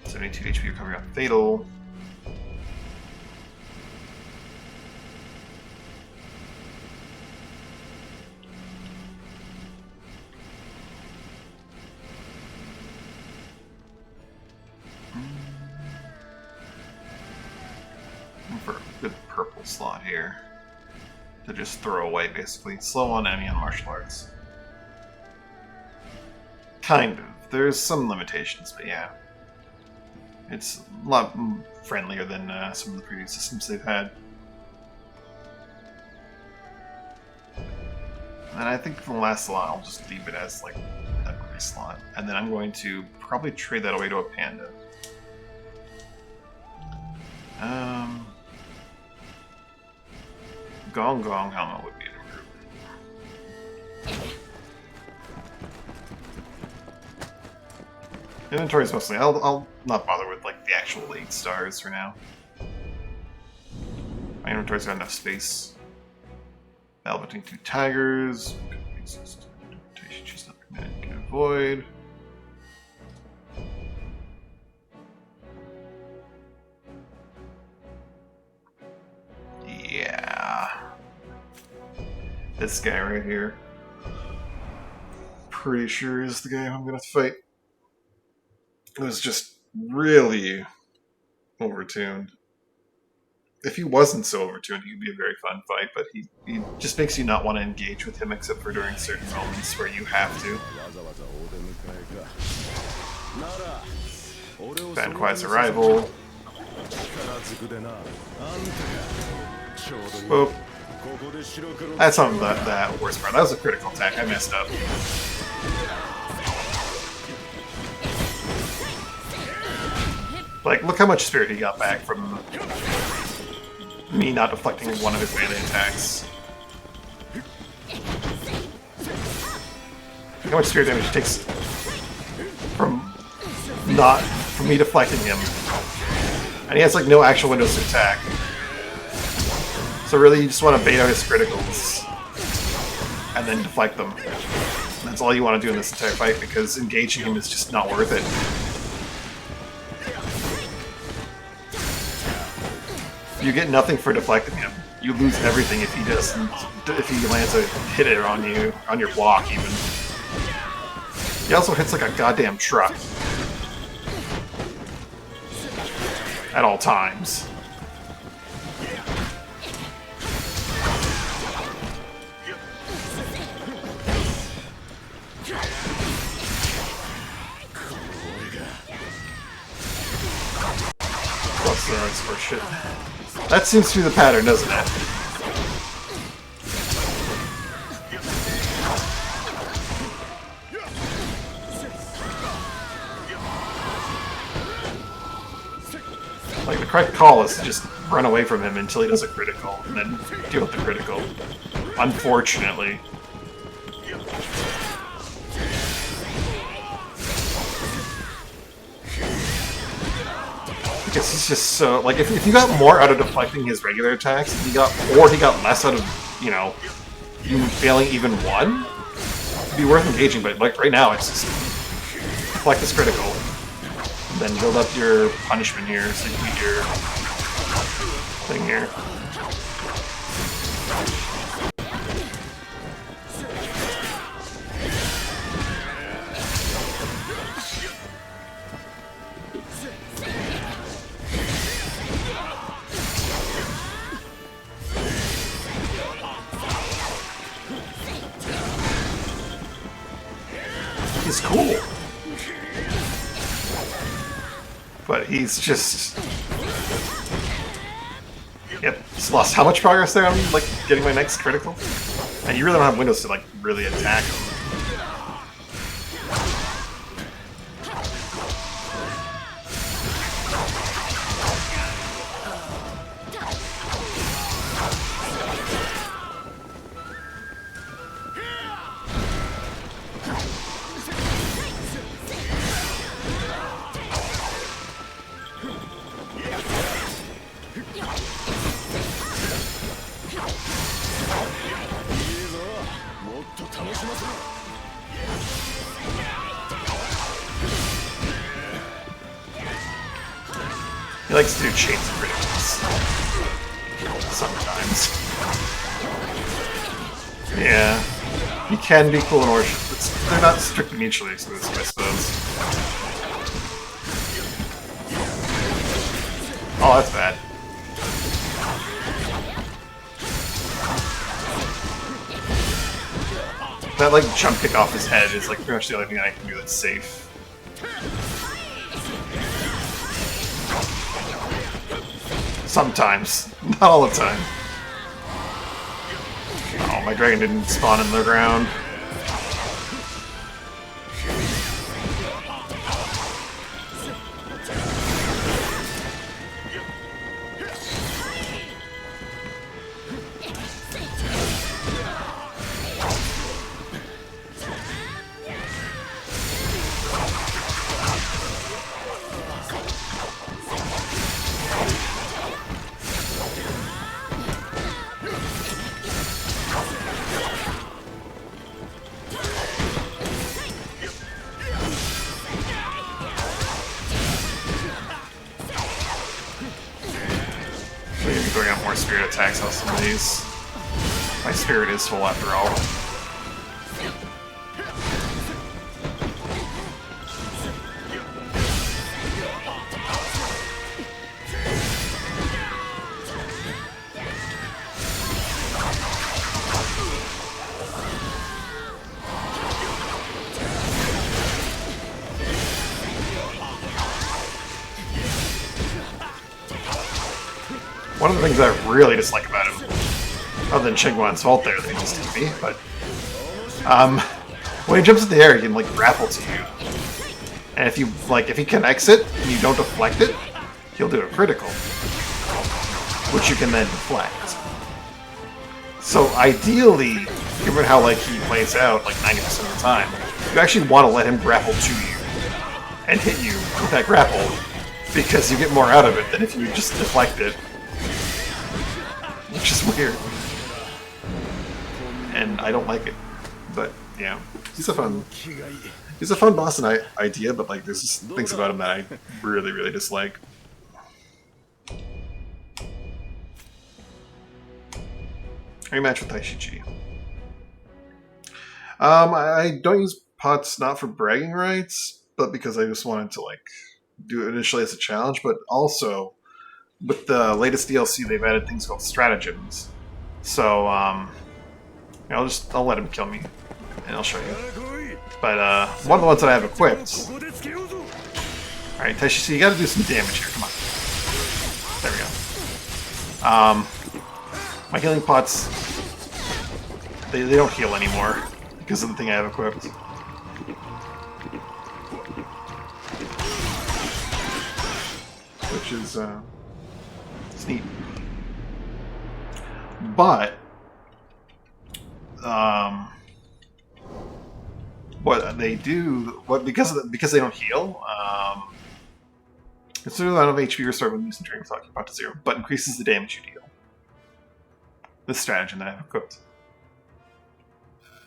72 HP recovery on Fatal. For a good purple slot here. To just throw away, basically. Slow on enemy and martial arts. Kind of. There's some limitations, but yeah. It's a lot friendlier than some of the previous systems they've had. And I think for the last slot, I'll just leave it as like a gray slot. And then I'm going to probably trade that away to a panda. Gong Gong Helmet would be an improvement. Inventory's mostly. I'll not bother with like the actual league stars for now. My inventory's got enough space. Battle between two tigers. Choose not permitted. Can avoid. Yeah. This guy right here. Pretty sure is the guy I'm gonna fight. It was just really overtuned. If he wasn't so overtuned, he'd be a very fun fight, but he just makes you not want to engage with him except for during certain moments where you have to. Fan Kuai's arrival. Boop. That's not the worst part. That was a critical attack. I messed up. Like, look how much spirit he got back from me not deflecting one of his melee attacks. Look how much spirit damage he takes from me deflecting him. And he has like no actual windows to attack. So really you just want to bait out his criticals and then deflect them. And that's all you want to do in this entire fight because engaging him is just not worth it. You get nothing for deflecting him. You lose everything if he lands a hit it on you, on your block even. He also hits like a goddamn truck. At all times. Plus the for shit. That seems to be the pattern, doesn't it? Like, the correct call is to just run away from him until he does a critical, and then deal with the critical. Unfortunately. Because he's just so... Like, if you got more out of deflecting his regular attacks, he got less out of, you know, you failing even one, it'd be worth engaging, but, like, right now, it's just... deflect this critical. Then build up your punishment here, so you can get your thing here. He's cool. But he's just... Yep, just lost how much progress there on, like, getting my next critical? And you really don't have windows to, like, really attack him. He likes to do chains of criticals. Sometimes. Yeah. He can be cool and Orcish, but they're not strictly mutually exclusive, I suppose. Oh, that's bad. That, like, jump kick off his head is, like, pretty much the only thing I can do that's safe. Sometimes. Not all the time. Oh, my dragon didn't spawn in the ground. Throwing out more spirit attacks on some of these. My spirit is full after all. One of the things I really dislike about him Other than Chengguan's fault there, they just hit me, but... when he jumps in the air, he can, like, grapple to you. And if you, like, if he connects it, and you don't deflect it, he'll do a critical. Which you can then deflect. So, ideally, given how, like, he plays out, like, 90% of the time, you actually want to let him grapple to you. And hit you with that grapple. Because you get more out of it than if you just deflect it. Which is weird. And I don't like it. But, yeah. He's a fun boss and idea, but like there's just things about him that I really, really dislike. Rematch with Taishichi. I don't use pots not for bragging rights, but because I just wanted to like do it initially as a challenge, but also with the latest DLC they've added things called stratagems. So I'll let him kill me and I'll show you. But one of the ones that I have equipped. Alright, Taishichi, you gotta do some damage here, come on. There we go. My healing pots, they don't heal anymore because of the thing I have equipped. Which is it's neat. But what they do, because they don't heal, it's the amount of HP restored when using Dream Talking about to 0, but increases the damage you deal. This stratagem that I have equipped.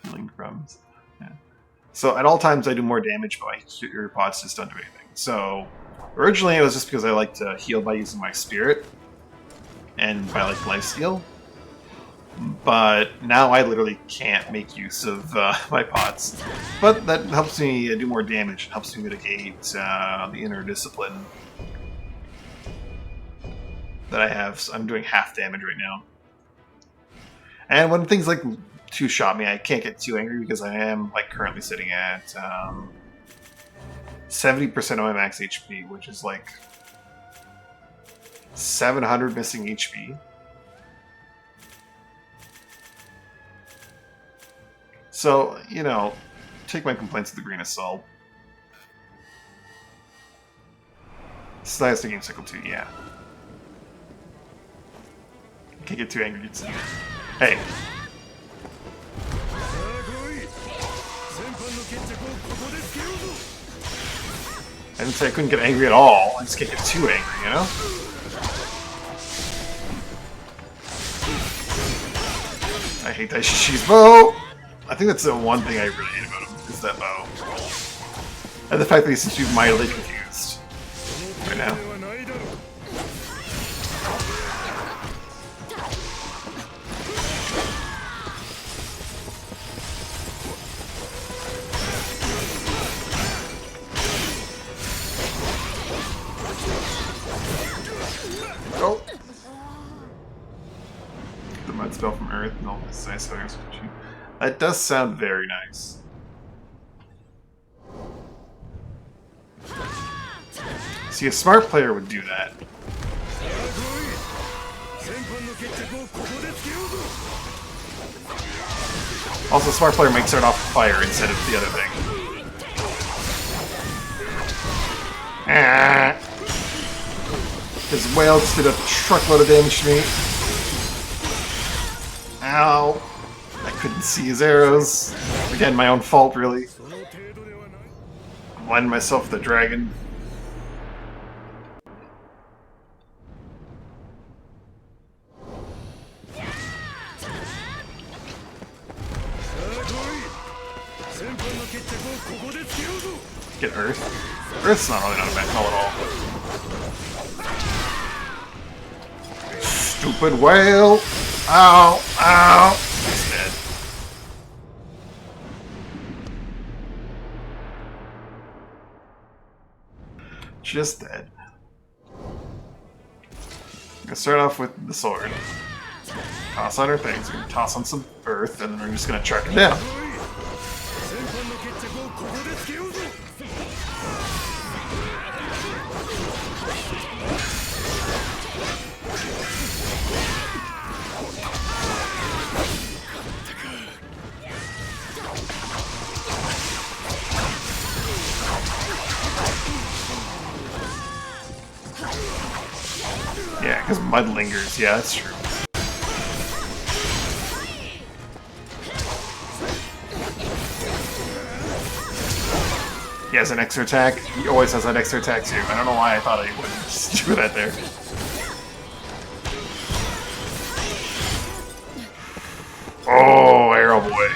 Healing crumbs. Yeah. So at all times I do more damage, but your pots just don't do anything. So originally it was just because I like to heal by using my spirit and by like lifesteal. But now I literally can't make use of my pots. But that helps me do more damage. It helps me mitigate the inner discipline that I have. So I'm doing half damage right now. And when things like 2-shot me, I can't get too angry because I am like currently sitting at 70% of my max HP, which is like 700 missing HP. So, you know, take my complaints with a grain of salt. Slice the game cycle 2, yeah. Can't get too angry. Hey. I didn't say I couldn't get angry at all. I just can't get too angry, you know? I hate Taishichi's bow! I think that's the one thing I really hate about him, is that bow. And the fact that he seems to be mildly confused right now. Oh! The mud spell from Earth, no, this is nice. That does sound very nice. See, a smart player would do that. Also, a smart player might start off with fire instead of the other thing. His whale just did a truckload of damage to me. Ow. I couldn't see his arrows. Again, my own fault, really. Blinded myself with the dragon. Get Earth. Earth's not really not a bad call at all. Stupid whale! Ow! Ow! He's dead. Just dead. I'm gonna start off with the sword. Toss on our things. We're gonna toss on some earth, and then we're just gonna track it down. mud lingers. Yeah, that's true. He has an extra attack. He always has that extra attack too. I don't know why I thought he would just do that there. Oh, Arrow Boy.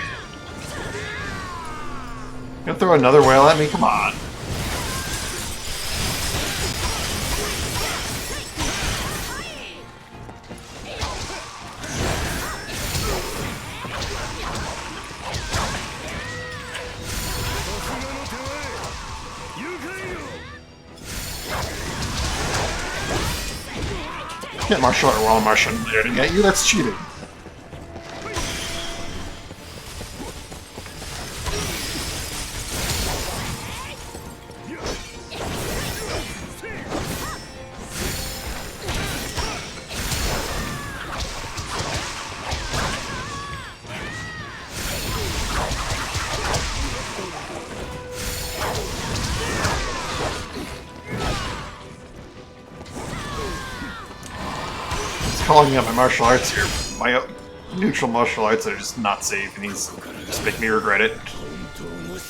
You gonna throw another whale at me? Come on. Get martial art while I'm martial there to get you, that's cheating. Calling up my martial arts here. My neutral martial arts are just not safe, and he's just making me regret it. You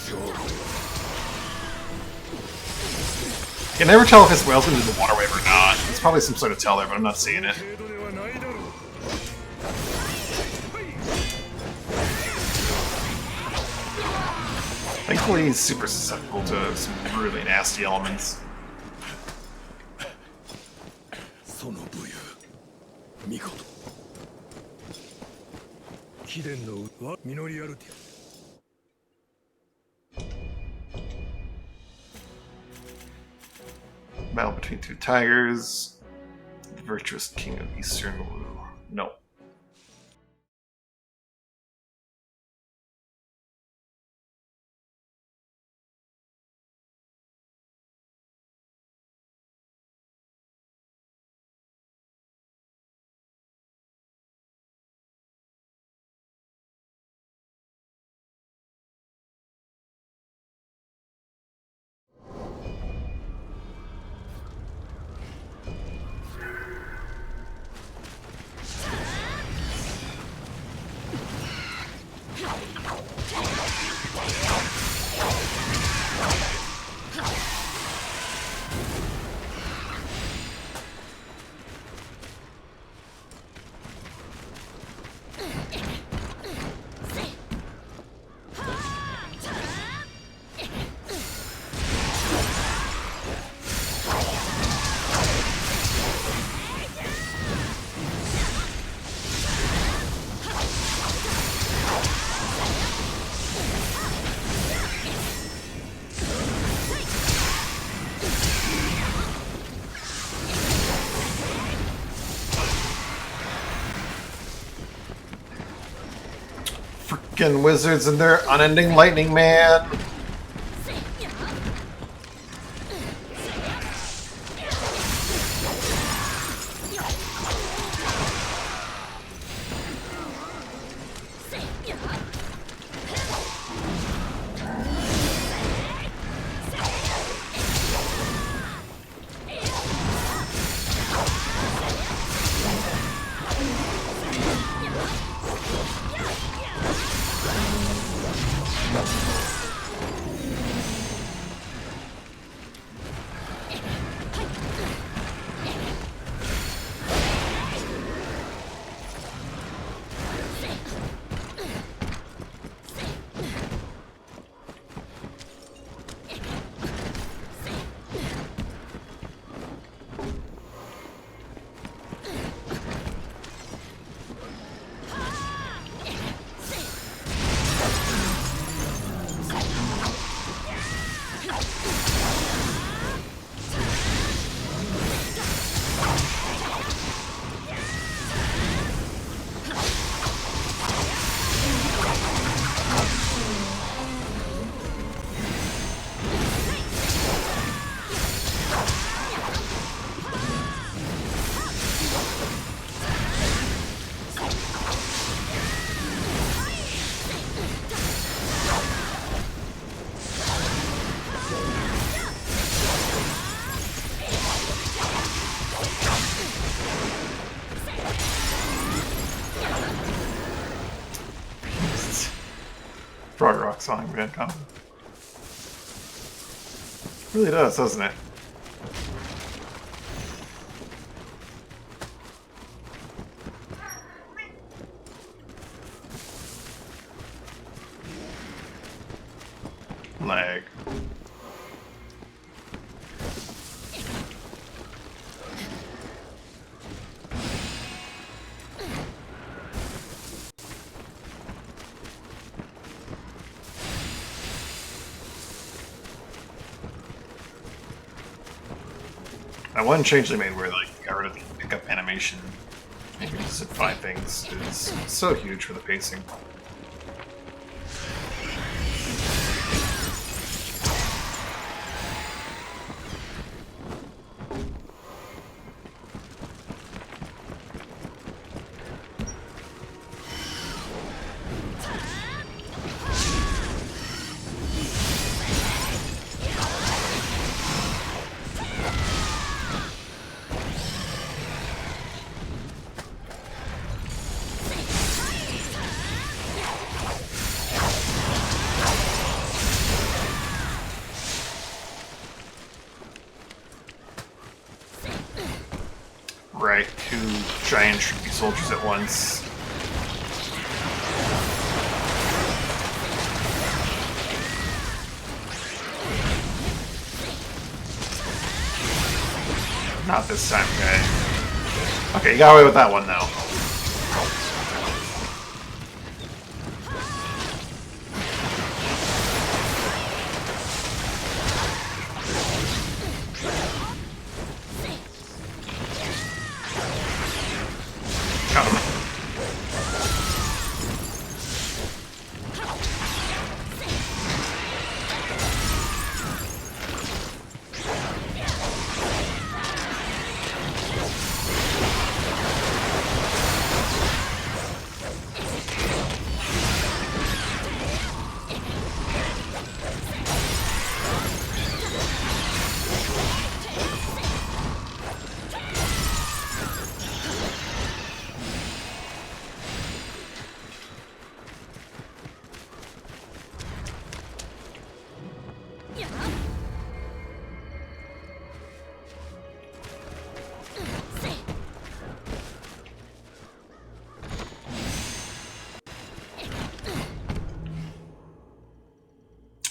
can never tell if his whale's gonna do the water wave or not. There's probably some sort of tell there, but I'm not seeing it. Thankfully, he's super susceptible to some really nasty elements. 見事貴殿のは実りあるて Battle between two tigers. The virtuous king of Eastern Wu. No. Frickin' wizards and their unending lightning, man! Songbird combo. Really does, doesn't it? Lag. That one change they made where like got rid of the pickup animation, maybe just did 5 things, is so huge for the pacing. Right, 2 giant shrinky soldiers at once. Not this time, guy. Okay, you got away with that one now.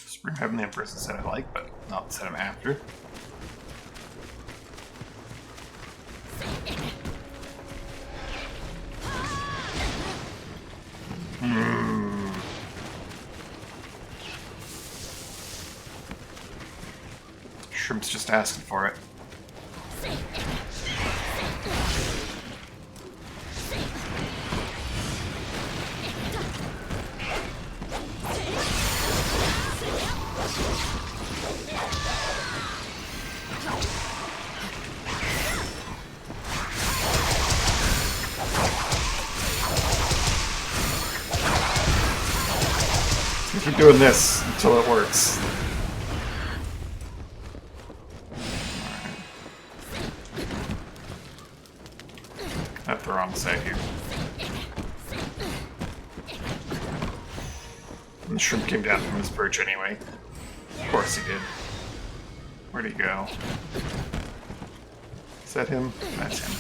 Spring Heaven the Empress is a set I like, but not the set I'm after. Shrimp's just asking for it. Keep doing this until it works. At the wrong side here. And the shrimp came down from his perch anyway. Of course he did. Where'd he go? Is that him? That's him.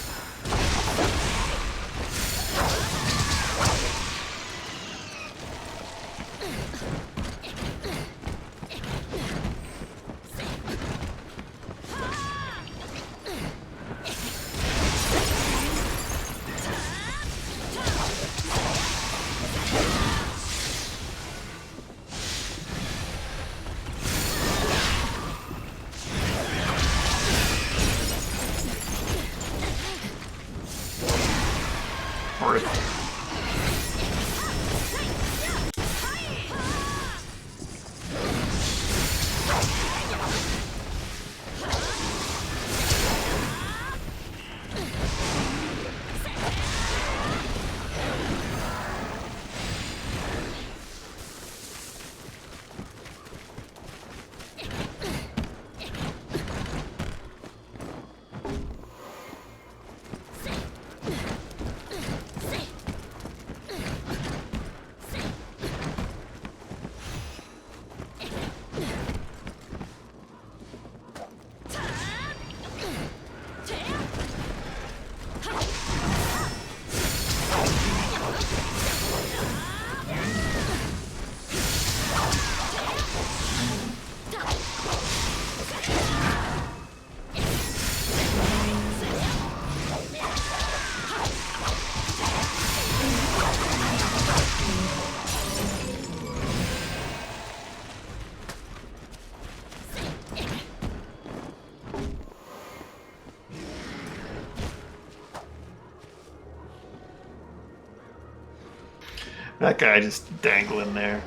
That guy just dangling there.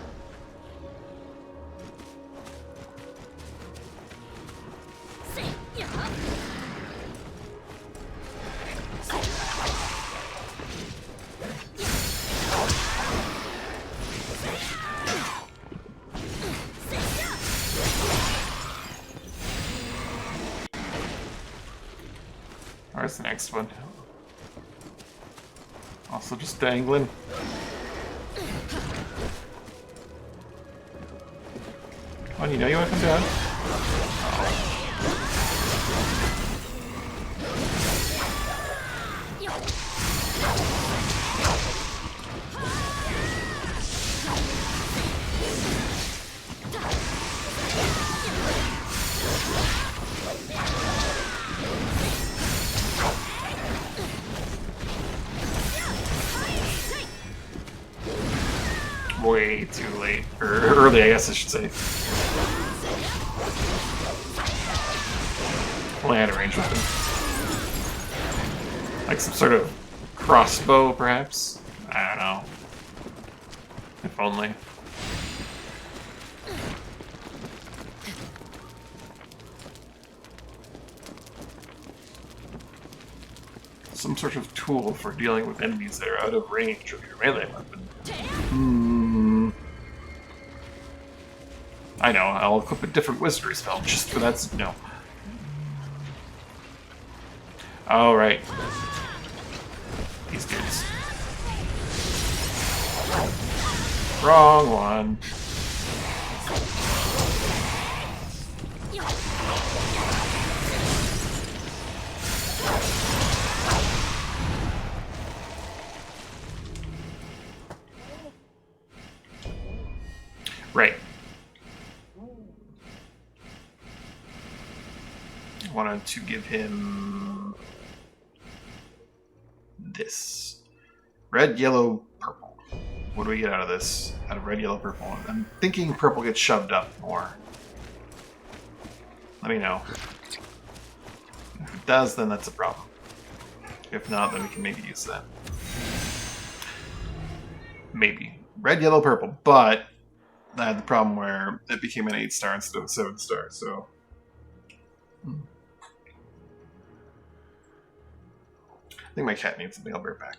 Where's the next one? Also just dangling. Come on, you know you want to come down? Way too late. Or early, I guess I should say. Only had a range weapon. Like some sort of crossbow, perhaps? I don't know. If only. Some sort of tool for dealing with enemies that are out of range of your melee weapon. I know, I'll equip a different wizardry spell just for that. No. Oh, right. These dudes. Wrong one. Right. I wanted to give him this. Red, yellow, purple. What do we get out of this? Out of red, yellow, purple. I'm thinking purple gets shoved up more. Let me know. If it does, then that's a problem. If not, then we can maybe use that. Maybe. Red, yellow, purple, but I had the problem where it became an 8-star instead of a 7-star, so... I think my cat needs something. I'll be right back.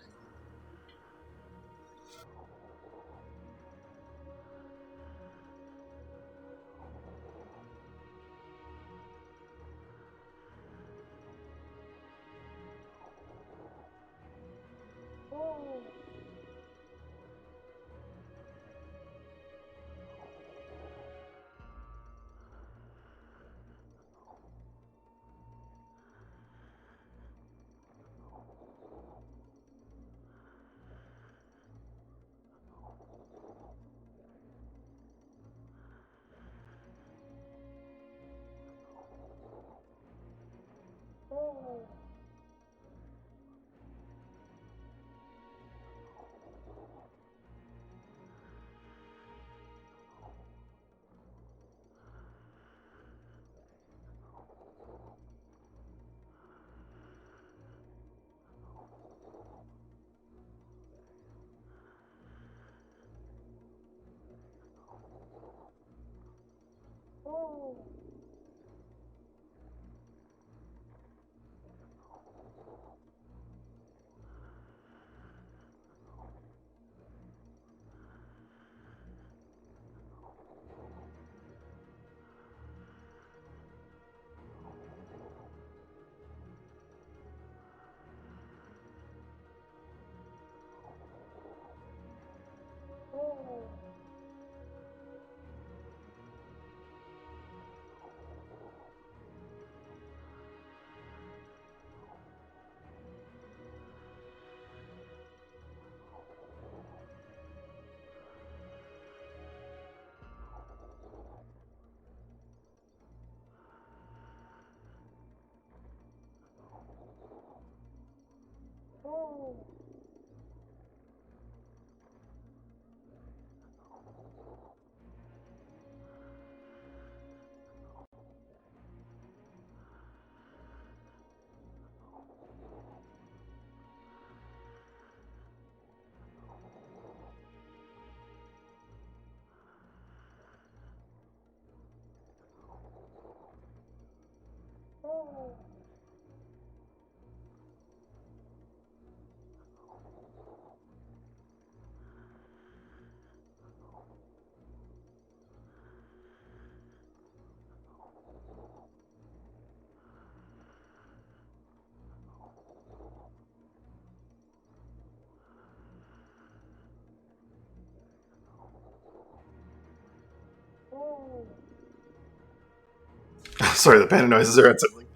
sorry, the panda noises are unsettling.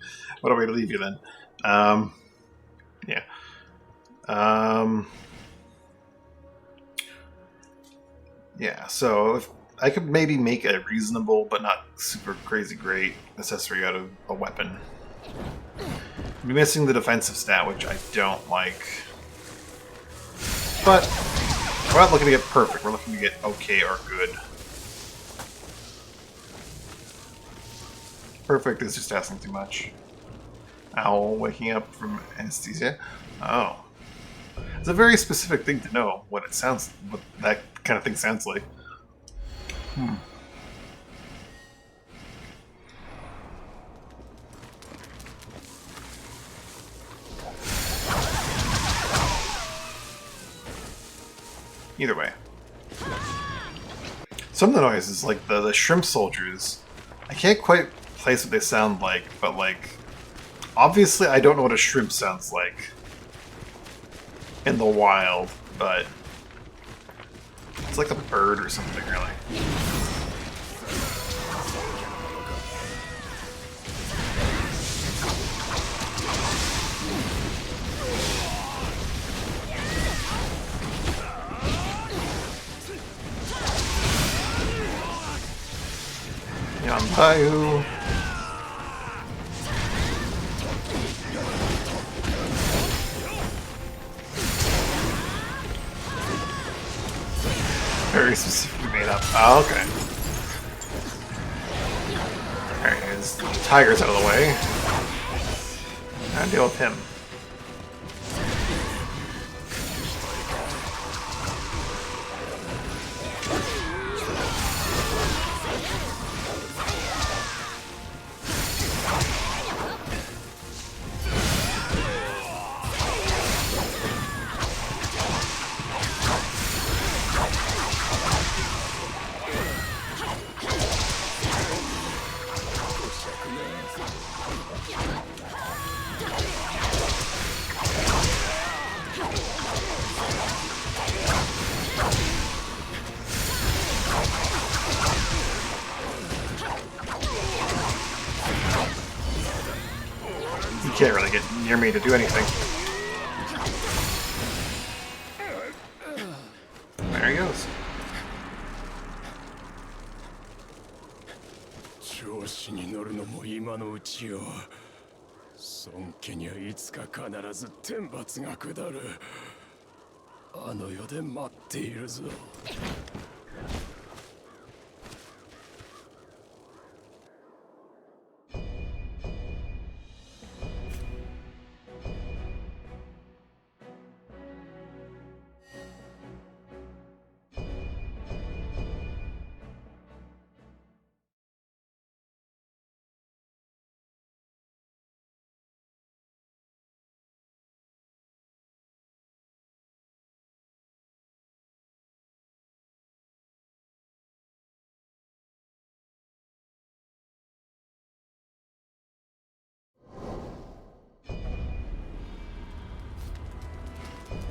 What a way to leave you then. Yeah. Yeah, so if I could maybe make a reasonable but not super crazy great accessory out of a weapon. I'd be missing the defensive stat, which I don't like. But we're not looking to get perfect, we're looking to get okay or good. Perfect is just asking too much. Owl waking up from anesthesia. Oh. It's a very specific thing to know what it sounds, what that kind of thing sounds like. Either way. Some of the noises, like the shrimp soldiers, I can't quite place what they sound like, but like, obviously I don't know what a shrimp sounds like in the wild, but it's like a bird or something, really. Yanbayu. Very specifically made up. Oh, okay. Alright, his tiger's out of the way. I'll deal with him. You can't really get near me to do anything. There he goes. 調子に乗るのも今のうちよ。孫家にはいつか必ず天罰が下る。あの世で待っているぞ。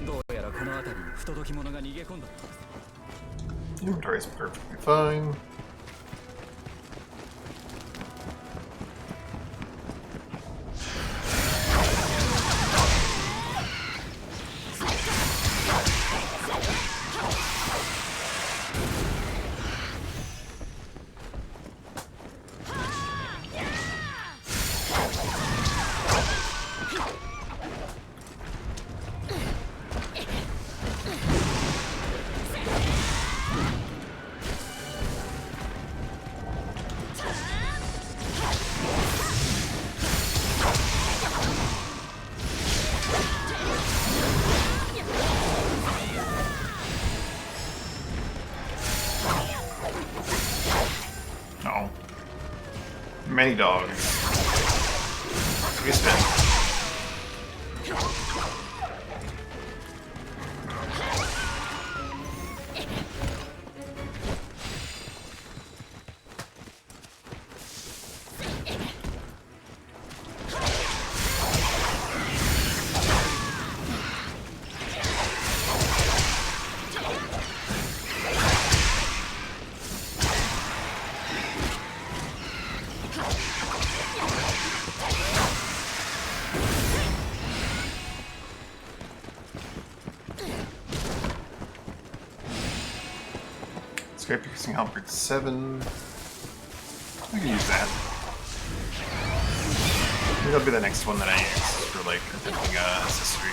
どうやらこの辺りに不届き者が逃げ込んだ。 Inventory is perfectly fine. No. Many dogs. We spin. Scrape piercing halberd 7. I can use that. Maybe that'll be the next one that I use for like attempting accessory.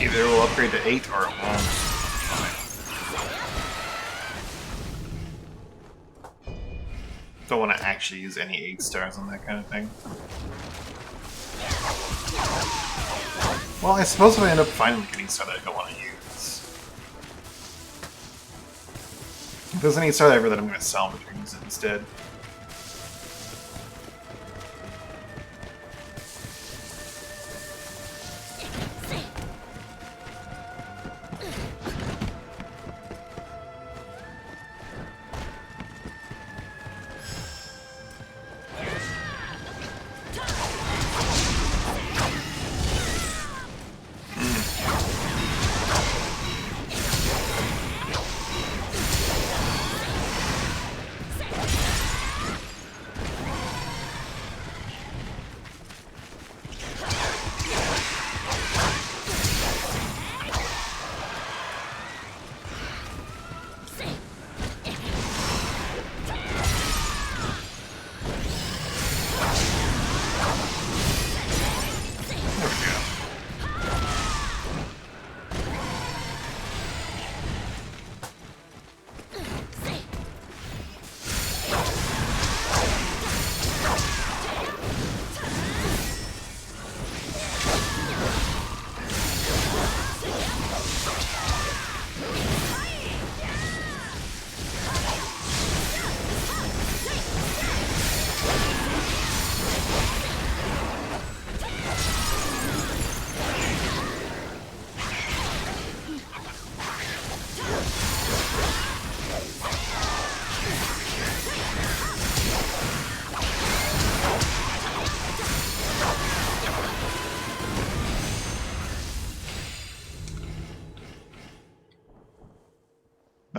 Either it will upgrade to 8 or it won't. Don't want to actually use any 8 stars on that kind of thing. Well, I suppose if I end up finding like an 8 star that I don't want to use. If there's an 8 star ever that I'm going to salvage and use it instead.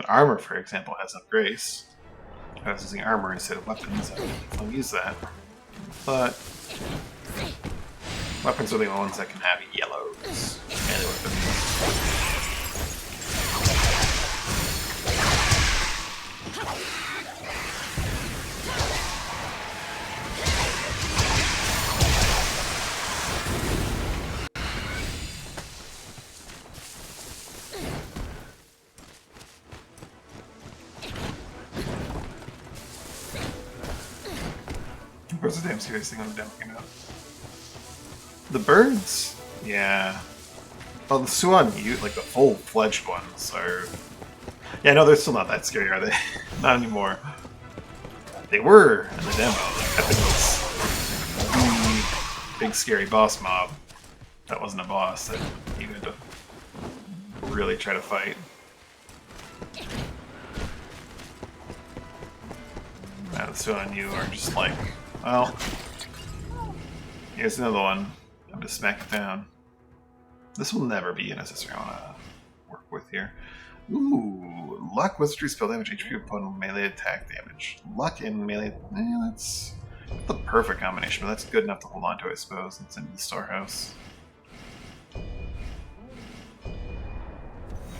Armor, for example, has no grace. If I was using armor instead of weapons, I'll use that. But weapons are the only ones that can have yellows. Melee weapons. Where's the damn serious thing on the demo came out? The birds? Yeah. Well, the Suan Ute, like the full-fledged ones, are... Yeah, no, they're still not that scary, are they? Not anymore. They were in the demo. Like, I think it was the big scary boss mob. That wasn't a boss that you had to really try to fight. And the Suan Ute are just like... Well, here's another one. I'm just smack it down. This will never be an accessory I want to work with here. Ooh, luck, wizardry, spell damage, HP opponent, melee attack damage. Luck and melee. That's the perfect combination, but that's good enough to hold on to, I suppose. It's in the storehouse. In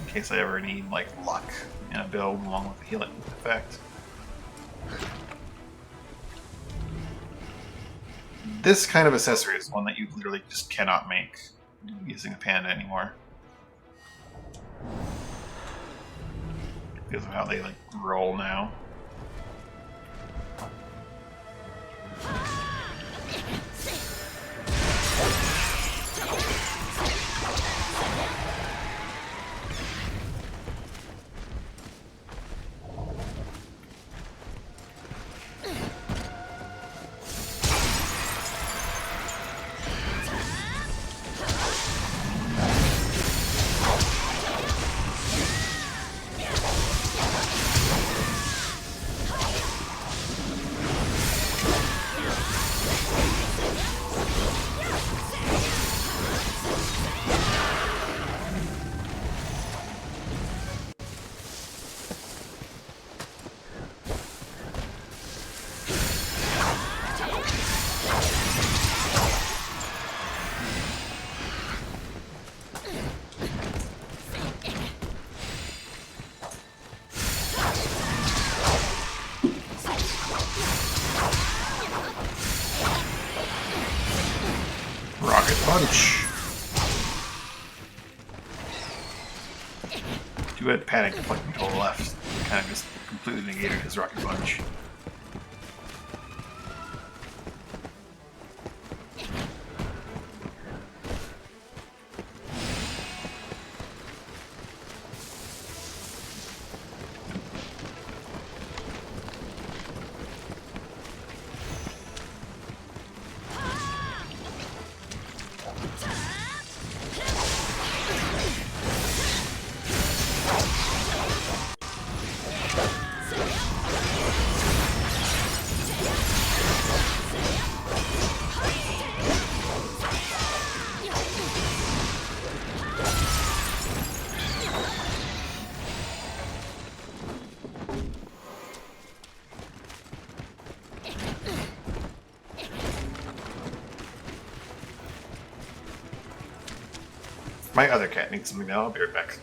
case I ever need, like, luck in a build along with the healing effect. This kind of accessory is one that you literally just cannot make using a panda anymore. Because of how they like roll now. punch. Too bad Panic deflecting to the left. Kind of just completely negated his rocket punch. My other cat needs something now. I'll be right back.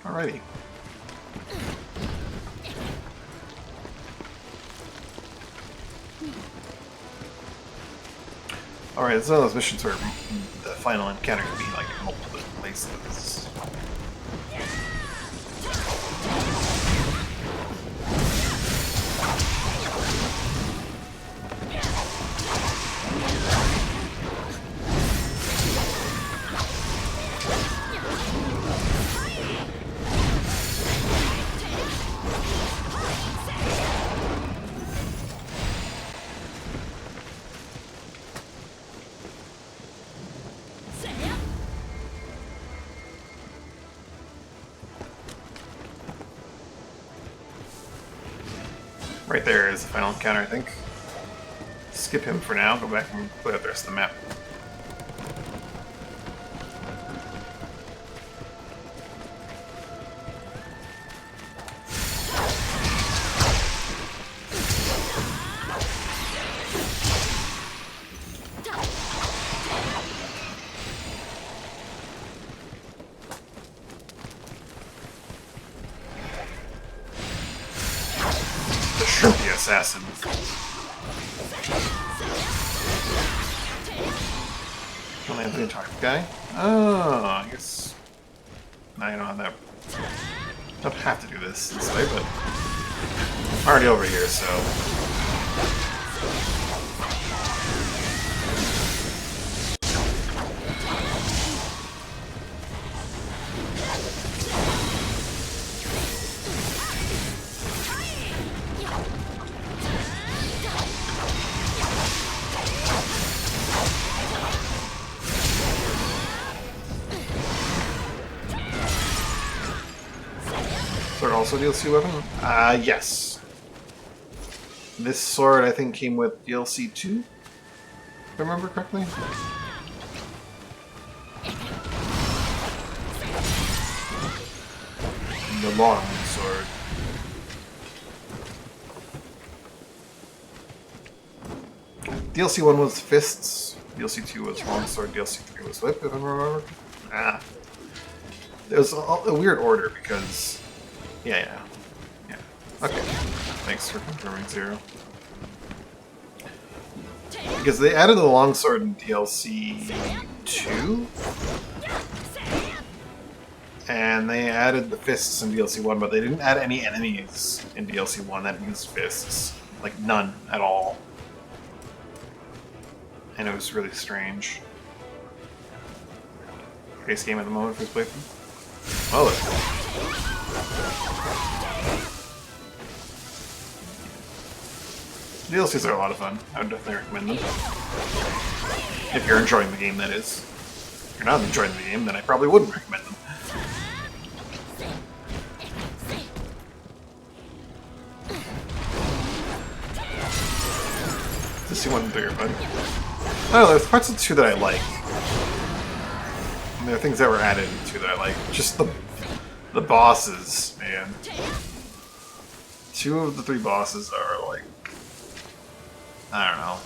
Alrighty. Alright, it's one of those missions where the final encounter can be like in multiple different places. Right there is the final encounter, I think. Skip him for now, go back and play out the rest of the map. Shrimpy assassin. Only have the entire guy? Oh, I guess. Now you don't have that. Don't have to do this way, but I'm already over here, so. Sword also DLC weapon? Yes. This sword, I think, came with DLC 2, if I remember correctly. The long sword. DLC 1 was fists, DLC 2 was longsword, DLC 3 was whip, if I remember. It was a weird order because... Yeah. Okay. Thanks for confirming, Zero. Because they added the longsword in DLC 2, and they added the fists in DLC 1, but they didn't add any enemies in DLC 1 that used fists. Like, none at all. And it was really strange. Base game at the moment for this playthrough. Oh, let's go. DLCs are a lot of fun. I would definitely recommend them. If you're enjoying the game, that is. If you're not enjoying the game, then I probably wouldn't recommend them. see 1 and 3 are fun. I don't know, there's parts of 2 that I like. And there are things that were added in 2 that I like. Just the bosses, man. 2 of the 3 bosses are like, I don't know.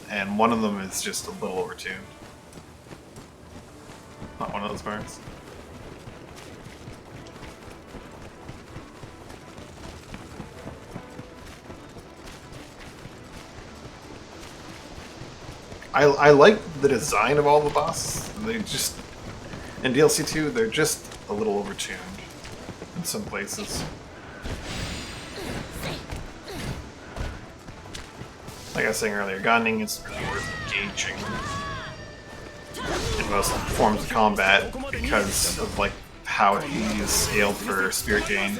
And one of them is just a little overtuned. Not one of those parts. I like the design of all the bosses. They just, in DLC 2, they're just a little overtuned in some places. Like I was saying earlier, Ganning is really worth engaging in most forms of combat because of like how he's scaled for Spirit Gain.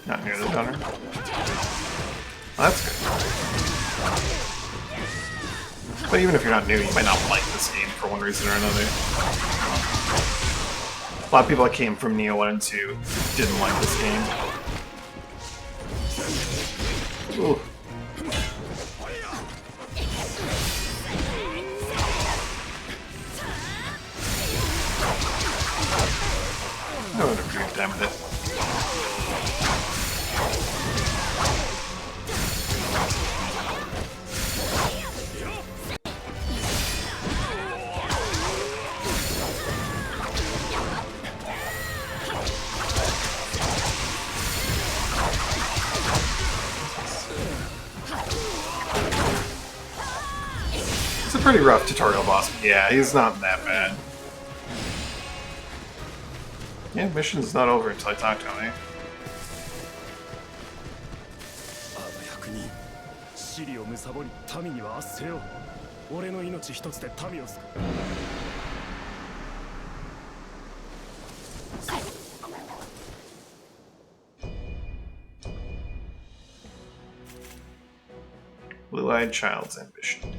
Not near the Donner. Well, that's good. But even if you're not new, you might not like this game for one reason or another. A lot of people that came from Neo 1 and 2 didn't like this game. Ooh. I would have agreed with it. It's a pretty rough tutorial boss, but yeah, he's not that bad. Yeah, mission's not over until I talk to him, eh? あの役人シリを貪り民には圧せよ。俺の命一つで民を救う。 Blue-eyed child's ambition.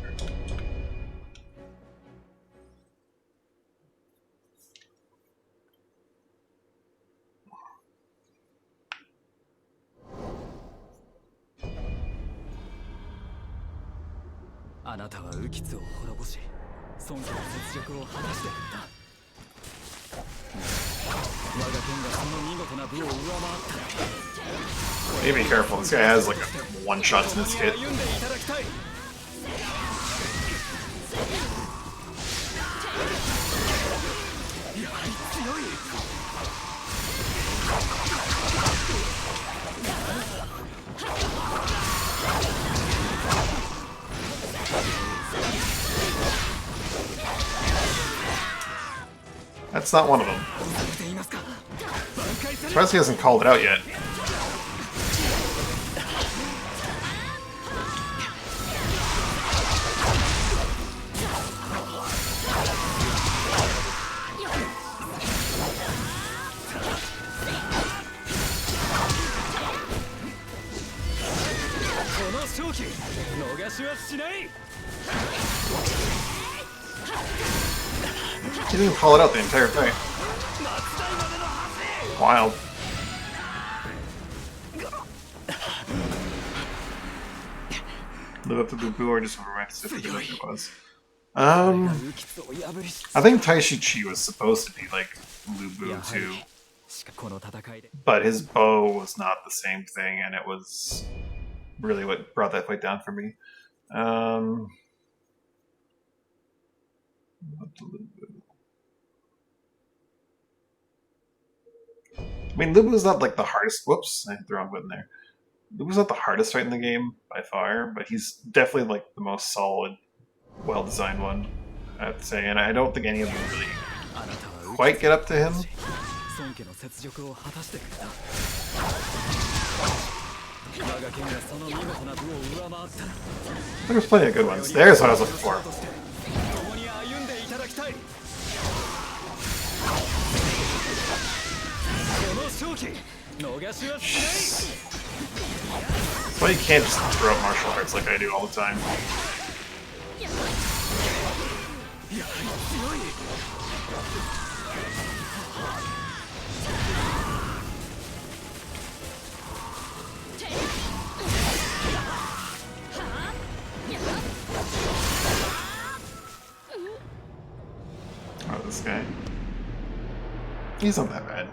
Maybe be careful, this guy has like a one-shot in his hit. That's not one of them. Surprised he hasn't called it out yet. He didn't even call it out the entire thing. Wild. Live up to Lubu or just romanticity like it was. I think Taishichi was supposed to be like Lubu too. But his bow was not the same thing, and it was really what brought that fight down for me. I mean, Lubu's not like the hardest. Whoops, I hit the wrong button there. Lubu's not the hardest fight in the game by far, but he's definitely like the most solid, well-designed one, I have to say. And I don't think any of them really quite get up to him. There's plenty of good ones. There's what I was looking for. That's why you can't just throw up martial arts like I do all the time. this guy. He's not that bad.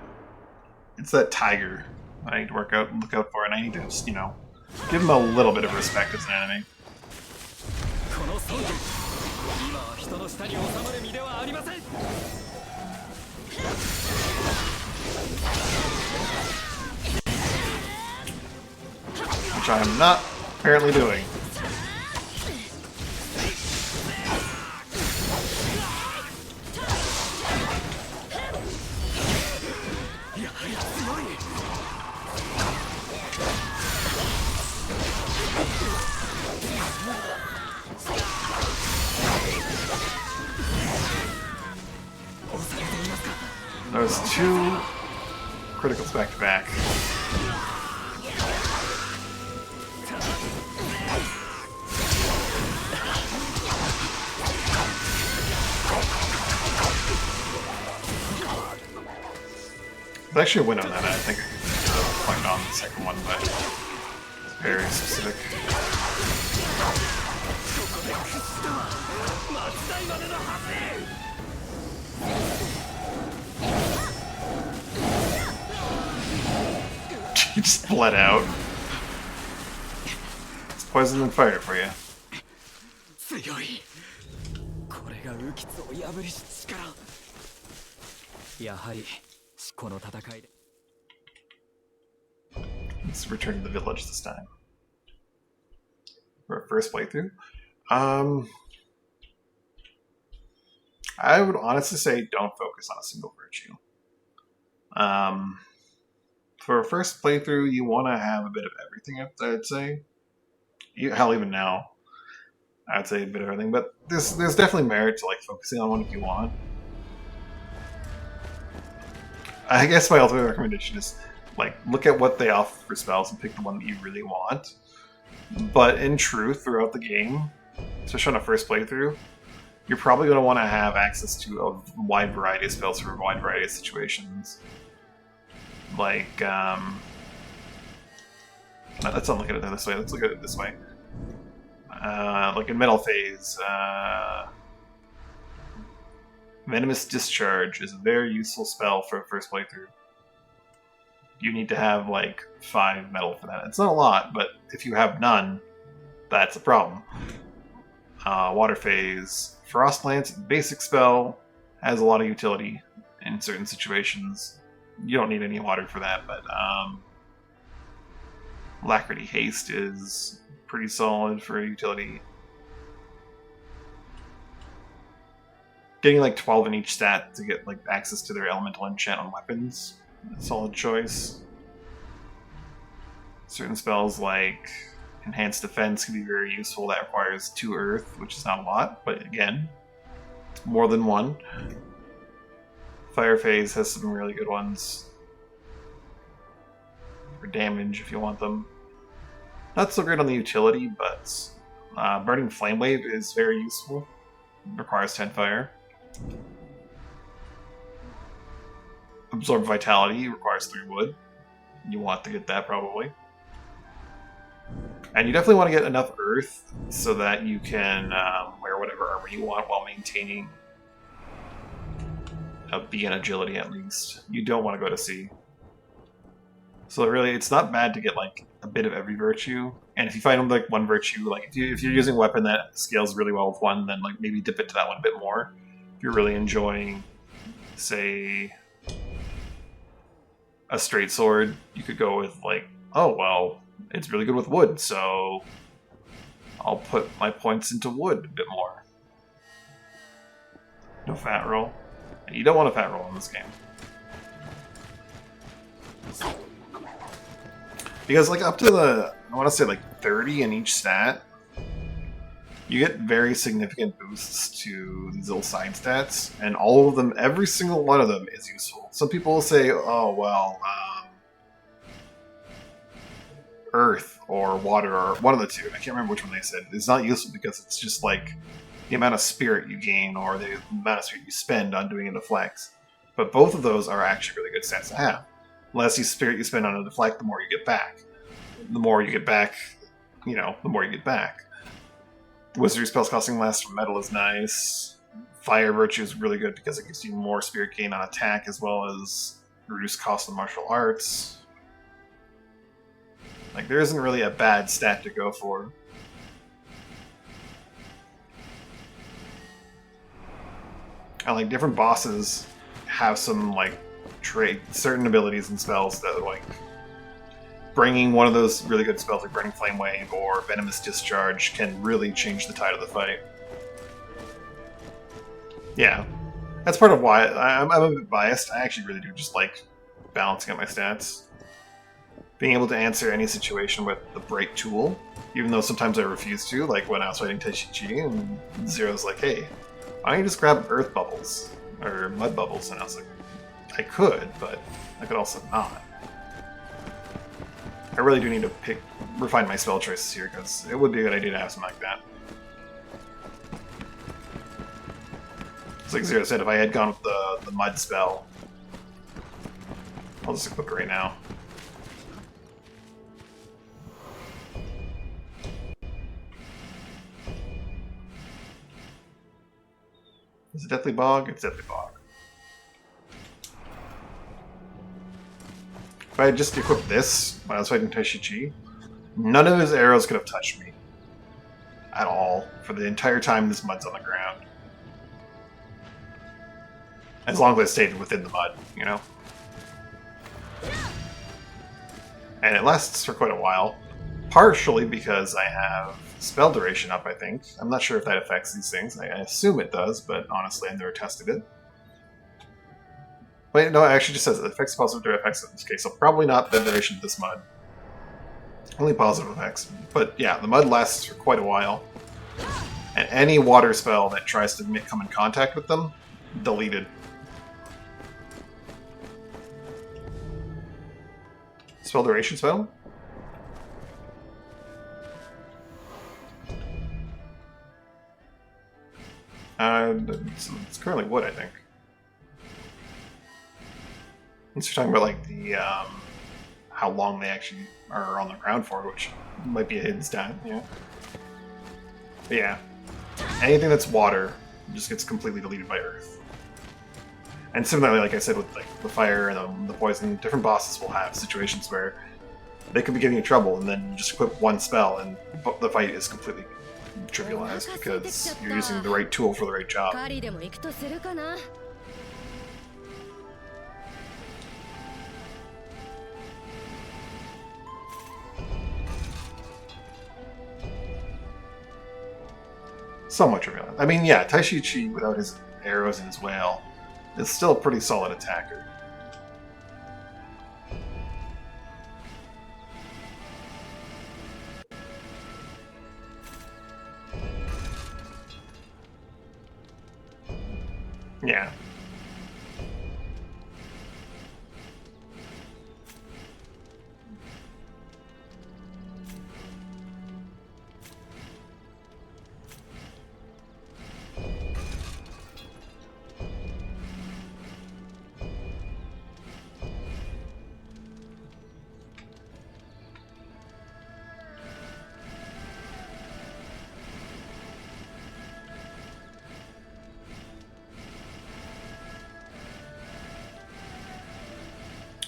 It's that tiger I need to look out for, and I need to just, you know, give him a little bit of respect as an enemy. この尊厳今は人の下に収まる身ではありません Which I am not apparently doing. There's two criticals back to back. It's actually a win on that. I think I could find on the second one, but it's very specific. He just bled out. It's poison and fire for you. 強いこれがウキツを破りし力やはりこの戦いで Let's return to the village this time. For our first playthrough. I would honestly say don't focus on a single virtue. For a first playthrough, you want to have a bit of everything, I'd say. Hell, even now, I'd say a bit of everything. But there's definitely merit to like focusing on one if you want. I guess my ultimate recommendation is like look at what they offer for spells and pick the one that you really want. But in truth, throughout the game, especially on a first playthrough, you're probably going to want to have access to a wide variety of spells for a wide variety of situations. Like, let's not look at it this way, let's look at it this way. Like in Metal Phase, Venomous Discharge is a very useful spell for a first playthrough. You need to have like 5 metal for that. It's not a lot, but if you have none, that's a problem. Water Phase, Frost Lance, basic spell, has a lot of utility in certain situations. You don't need any water for that, but Alacrity Haste is pretty solid for utility. Getting like 12 in each stat to get like access to their elemental enchant on weapons, a solid choice. Certain spells like Enhanced Defense can be very useful. That requires 2 earth, which is not a lot, but again, more than 1. Fire Phase has some really good ones for damage if you want them. Not so great on the utility, but Burning Flame Wave is very useful. It requires 10 fire. Absorb Vitality requires 3 wood. You want to get that probably. And you definitely want to get enough earth so that you can wear whatever armor you want while maintaining a B in agility at least. You don't want to go to C. So really, it's not bad to get like a bit of every virtue. And if you find like one virtue, like if you're using a weapon that scales really well with one, then like maybe dip into that one a bit more. If you're really enjoying, say, a straight sword, you could go with like, oh well, it's really good with wood, so I'll put my points into wood a bit more. No fat roll. You don't want a fat roll in this game. Because like up to the, I want to say like 30 in each stat, you get very significant boosts to these little side stats, and all of them, every single one of them is useful. Some people will say, oh well, earth or water or one of the two, I can't remember which one they said, is not useful because it's just like the amount of spirit you gain or the amount of spirit you spend on doing a deflect. But both of those are actually really good stats to have. The less spirit you spend on a deflect, the more you get back. The more you get back, you know, the more you get back. Wizardry spells costing less from metal is nice. Fire Virtue is really good because it gives you more spirit gain on attack as well as reduced cost of martial arts. Like, there isn't really a bad stat to go for. And like different bosses have some like certain abilities and spells that are like bringing one of those really good spells like Burning Flame Wave or Venomous Discharge can really change the tide of the fight. Yeah, that's part of why I'm a bit biased. I actually really do just like balancing out my stats. Being able to answer any situation with the Bright Tool, even though sometimes I refuse to, like when I was fighting Taishi and Zero's like, hey, why don't you just grab Earth Bubbles? Or Mud Bubbles? And I was like, I could, but I could also not. I really do need to refine my spell choices here, because it would be a good idea to have something like that. It's like Zero said, if I had gone with the Mud spell, I'll just equip it right now. Is it Deathly Bog? It's Deathly Bog. If I had just equipped this when I was fighting Taishi, none of his arrows could have touched me. At all. For the entire time this mud's on the ground. As long as I stayed within the mud, you know? And it lasts for quite a while. Partially because I have spell duration up, I think. I'm not sure if that affects these things. I assume it does, but honestly, I've never tested it. Wait, no, it actually just says it affects positive effects in this case, so probably not the duration of this mud. Only positive effects. But yeah, the mud lasts for quite a while. And any water spell that tries to come in contact with them, deleted. Spell duration spell? It's currently wood, I think. Unless you're talking about like the how long they actually are on the ground for, which might be a hidden stat. Yeah. But yeah, anything that's water just gets completely deleted by earth. And similarly, like I said, with like the fire and the poison, different bosses will have situations where they could be getting in trouble, and then you just equip one spell, and the fight is completely trivialized because you're using the right tool for the right job. Somewhat trivialized. I mean, yeah, Taishi without his arrows and his whale is still a pretty solid attacker. Yeah.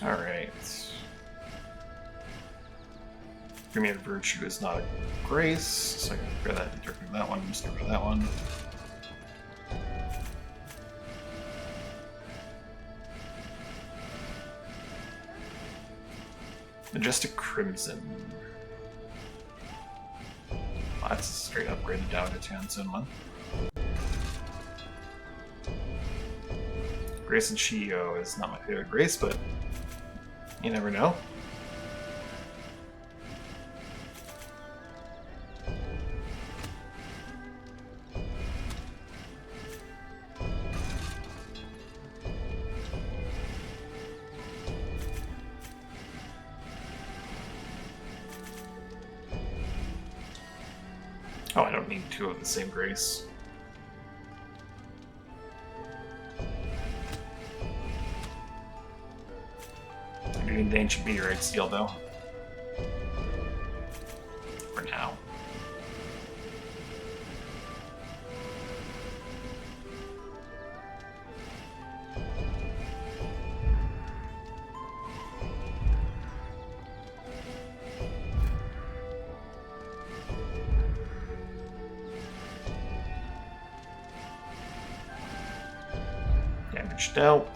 Alright. Premium Virtue is not a grace, so I can get rid of that one, just get rid of that one. Majestic Crimson. Well, that's a straight upgraded down to Tianzunman. Grace and Shio is not my favorite grace, but you never know. Oh, I don't need two of the same grace. I need the Ancient Meteorite Steel, though. For now. Damage dealt.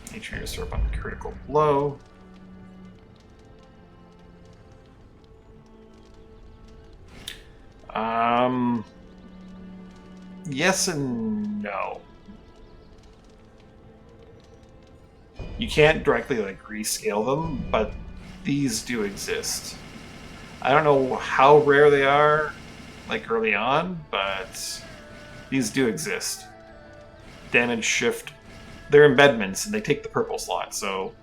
HP restore upon critical blow. Yes and no. You can't directly like rescale them, but these do exist. I don't know how rare they are, like early on, but these do exist. Damage shift. They're embedments, and they take the purple slot, so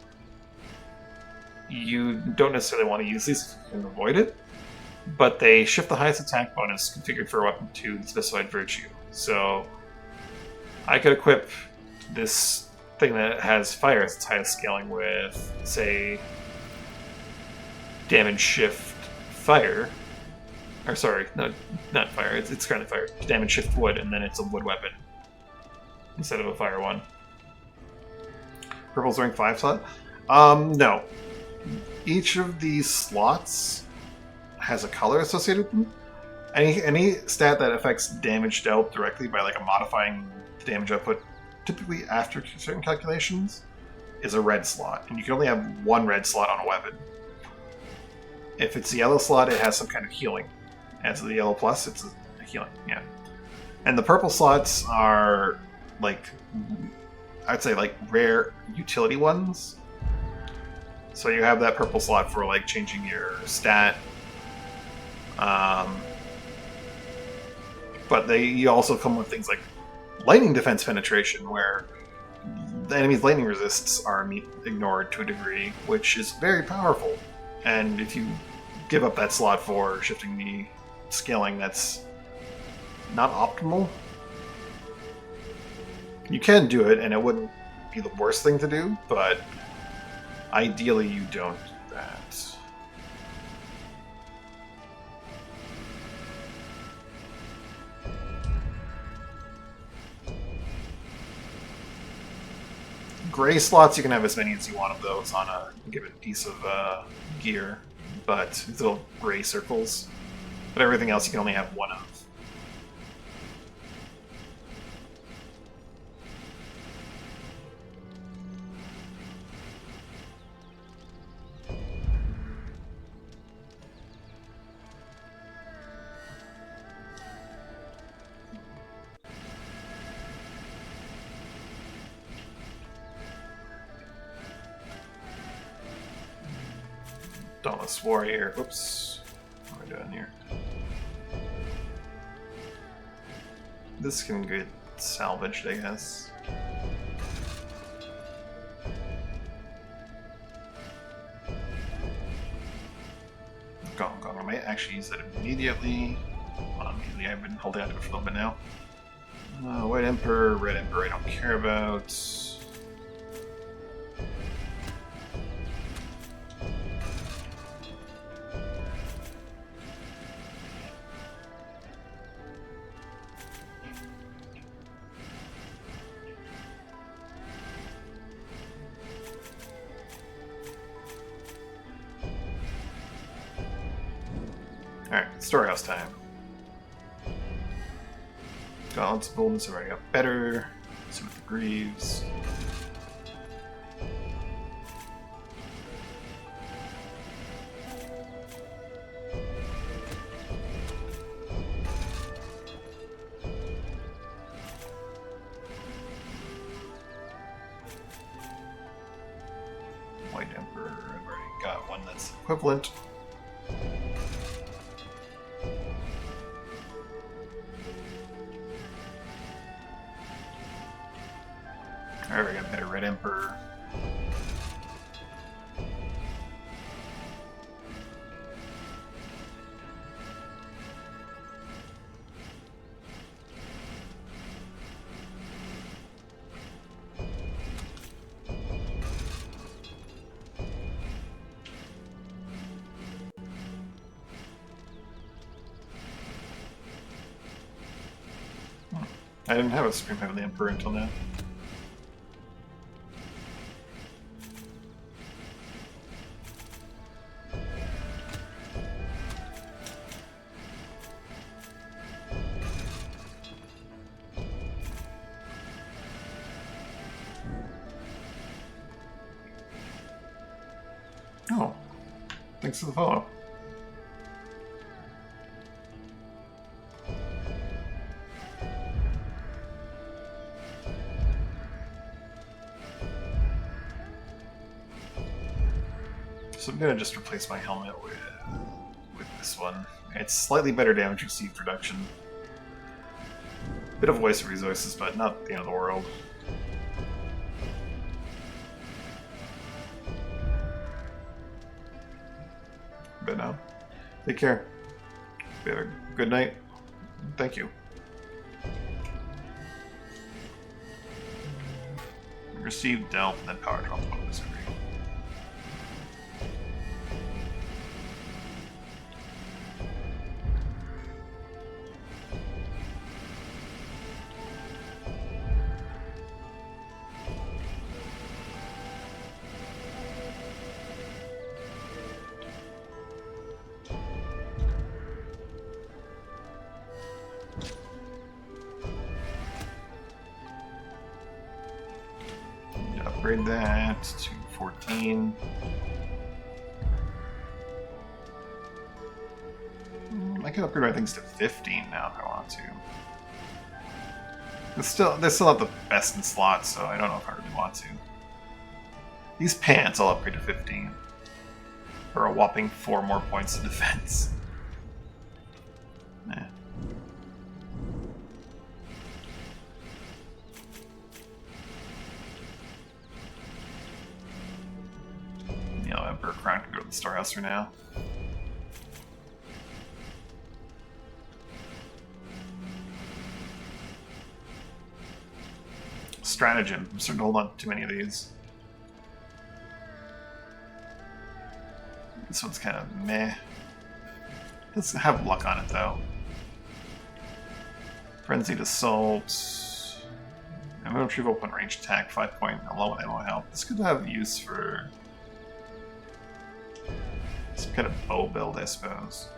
you don't necessarily want to use these if you can avoid it. But they shift the highest attack bonus configured for a weapon to the specified virtue. So I could equip this thing that has fire as its highest scaling with, say, damage shift fire. Or sorry, no, not fire, it's currently fire. Damage shift wood, and then it's a wood weapon instead of a fire one. Purple's rank 5 slot? No. Each of these slots has a color associated with them. Any stat that affects damage dealt directly by like a modifying the damage output, typically after certain calculations, is a red slot. And you can only have one red slot on a weapon. If it's a yellow slot, it has some kind of healing. As the yellow plus, it's a healing, yeah. And the purple slots are like, I'd say like rare utility ones. So you have that purple slot for like changing your stat. But you also come with things like lightning defense penetration, where the enemy's lightning resists are ignored to a degree, which is very powerful. And if you give up that slot for shifting the scaling, that's not optimal. You can do it, and it wouldn't be the worst thing to do, but ideally you don't do that. Gray slots, you can have as many as you want of those on a given piece of gear, but these little gray circles. But everything else you can only have one of. Dauntless Warrior. Oops. What am I doing here? This can get salvaged, I guess. Gong. I might actually use that immediately. Well, immediately. I've been holding on to it for a little bit now. White Emperor, Red Emperor I don't care about. Alright, Storehouse time. Gauntlets of Boldness have already got better. So with the Greaves. White Emperor, I've already got one that's equivalent. Alright, we got a better Red Emperor. I didn't have a Supreme Heavenly Emperor until now. Thanks for the follow. So I'm gonna just replace my helmet with this one. It's slightly better damage received reduction. Bit of voice resources, but not the end of the world. But no. Take care. Have a good night. Thank you. Receive, dealt, and then power drop bonus. Upgrade that to 14. I can upgrade my things to 15 now if I want to. They're still not the best in slots, so I don't know if I really want to. These pants I'll upgrade to 15. For a whopping 4 more points of defense. Nah. Emperor Crown can go to the storehouse for now. Stratagem. I'm starting to hold on to too many of these. This one's kind of meh. Let's have luck on it though. Frenzied Assault. I'm going to retrieve open range attack, 5 point low ammo help. This could have use for some kind of bow build, I suppose.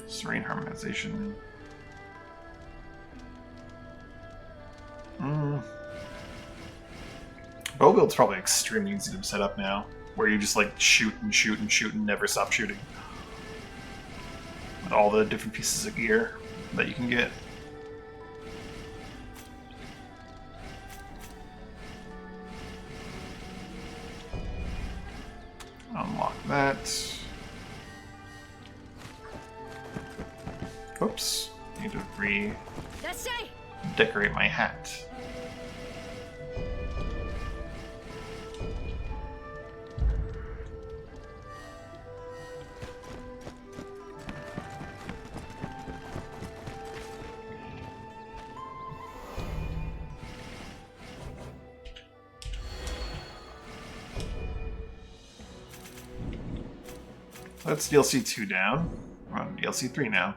Serene Harmonization. Bow build's probably extremely easy to set up now, where you just like shoot and shoot and shoot and never stop shooting. With all the different pieces of gear that you can get. Unlock that. Oops. Need to redecorate my hat. That's DLC 2 down. We're on DLC 3 now.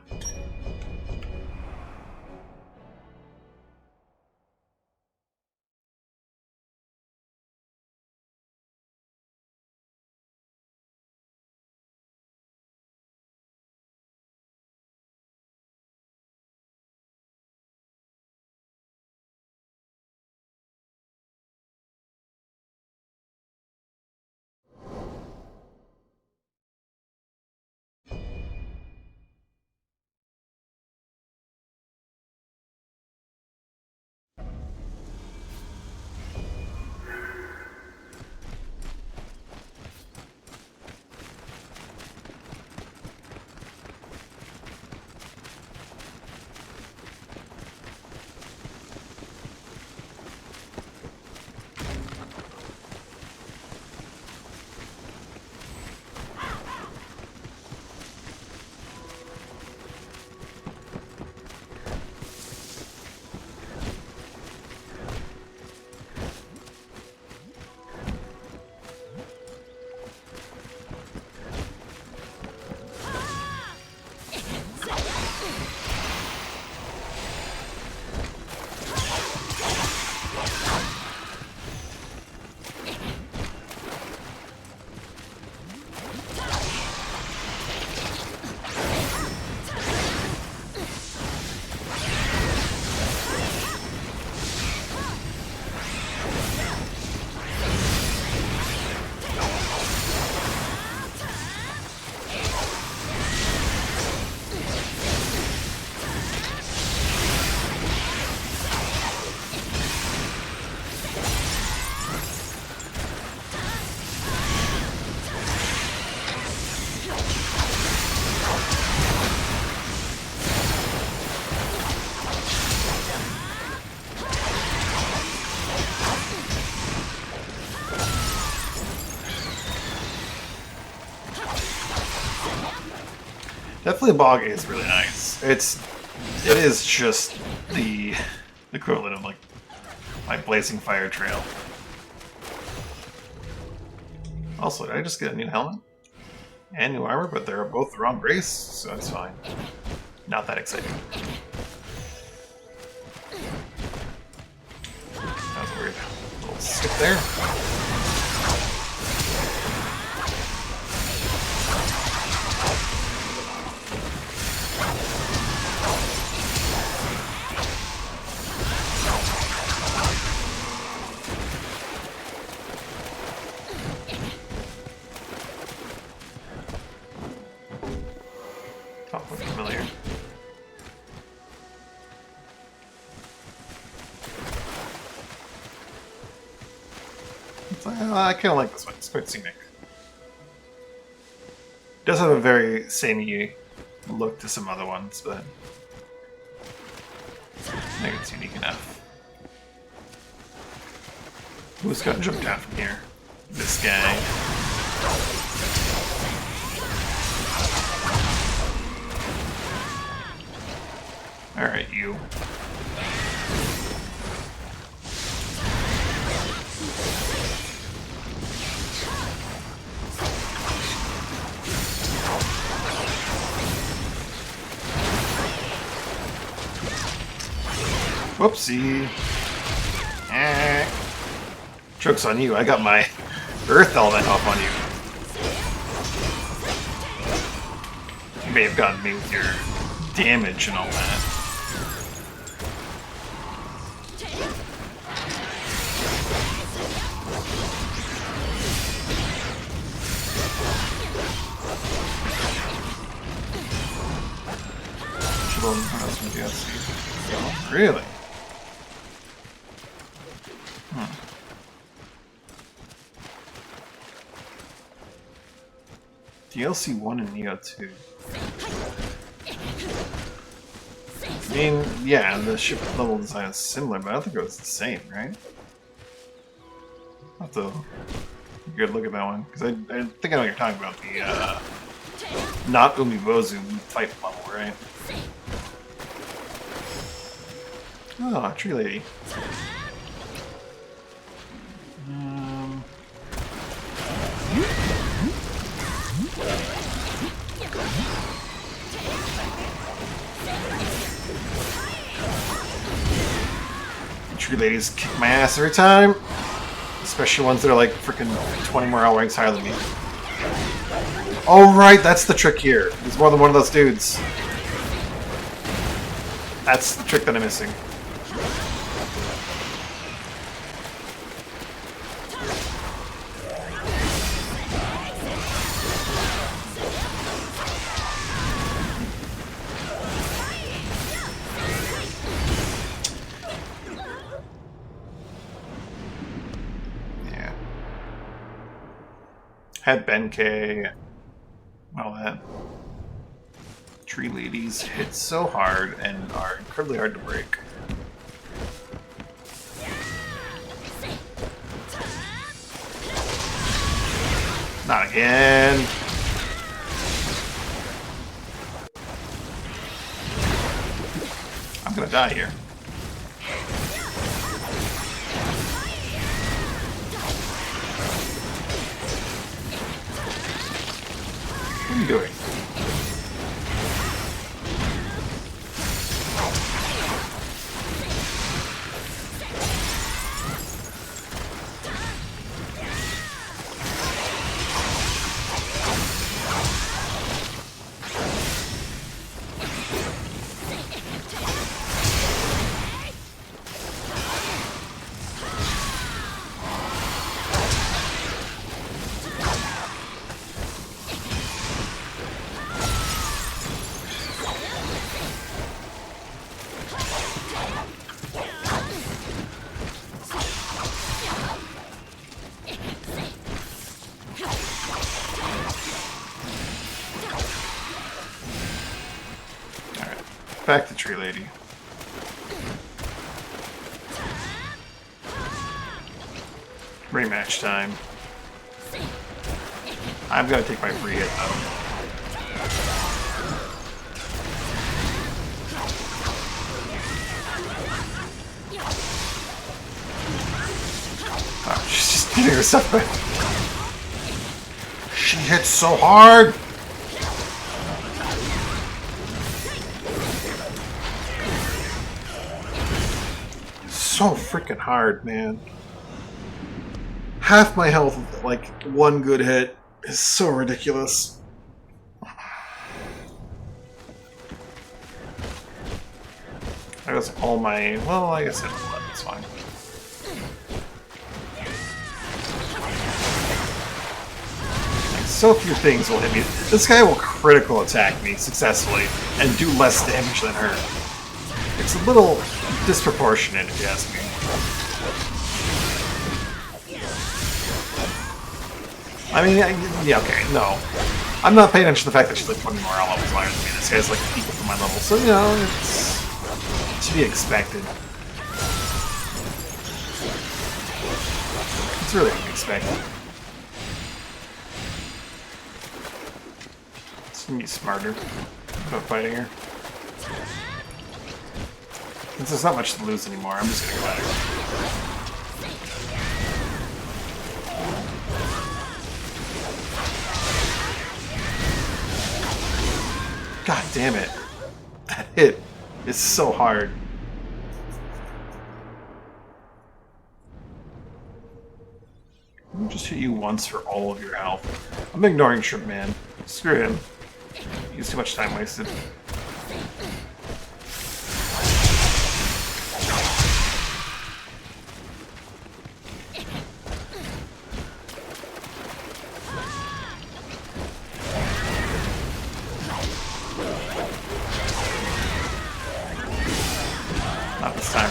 Deathly Bog is really nice. It is just the equivalent of like Blazing Fire Trail. Also, did I just get a new helmet? And new armor, but they're both the wrong race, so that's fine. Not that exciting. That was weird. A little skip there. Oh, look familiar. I kind of like this one. It's quite scenic. It does have a very samey look to some other ones, but I think it's unique enough. Who's got jumped out from here? This guy. Alright, you. Whoopsie. Joke's on you, I got my Earth Element off on you. You may have gotten me with your damage and all that. Really? DLC 1 and Neo 2. I mean, yeah, the ship level design is similar, but I don't think it was the same, right? I'll have to good look at that one, because I think I know what you're talking about, the not Umibozu fight level, right? Oh, Tree Lady. Tree Ladies kick my ass every time. Especially ones that are like freaking 20 more L ranks higher than me. Oh right, that's the trick here. There's more than one of those dudes. That's the trick that I'm missing. Had Benkei, all that. Tree Ladies hit so hard and are incredibly hard to break. Not again. I'm gonna die here. What are you doing? Back to Tree Lady. Rematch time. I'm gonna take my free hit though. Getting her stuff back. She hits so hard! So freaking hard, man. Half my health with like one good hit is so ridiculous. I guess all my... well, I guess it's fine. Like, so few things will hit me. This guy will critical attack me successfully and do less damage than her. It's a little disproportionate, if you ask me. I mean, yeah, okay, no. I'm not paying attention to the fact that she's like 20 morale levels higher than me. This guy's like equal to my level, so, you know, it's to be expected. It's really to be expected. It's gonna be smarter about fighting her. Since there's not much to lose anymore, I'm just gonna go at her. God damn it. That hit is so hard. Let me just hit you once for all of your health. I'm ignoring Shrimp Man. Screw him. He's too much time wasted. Not this time.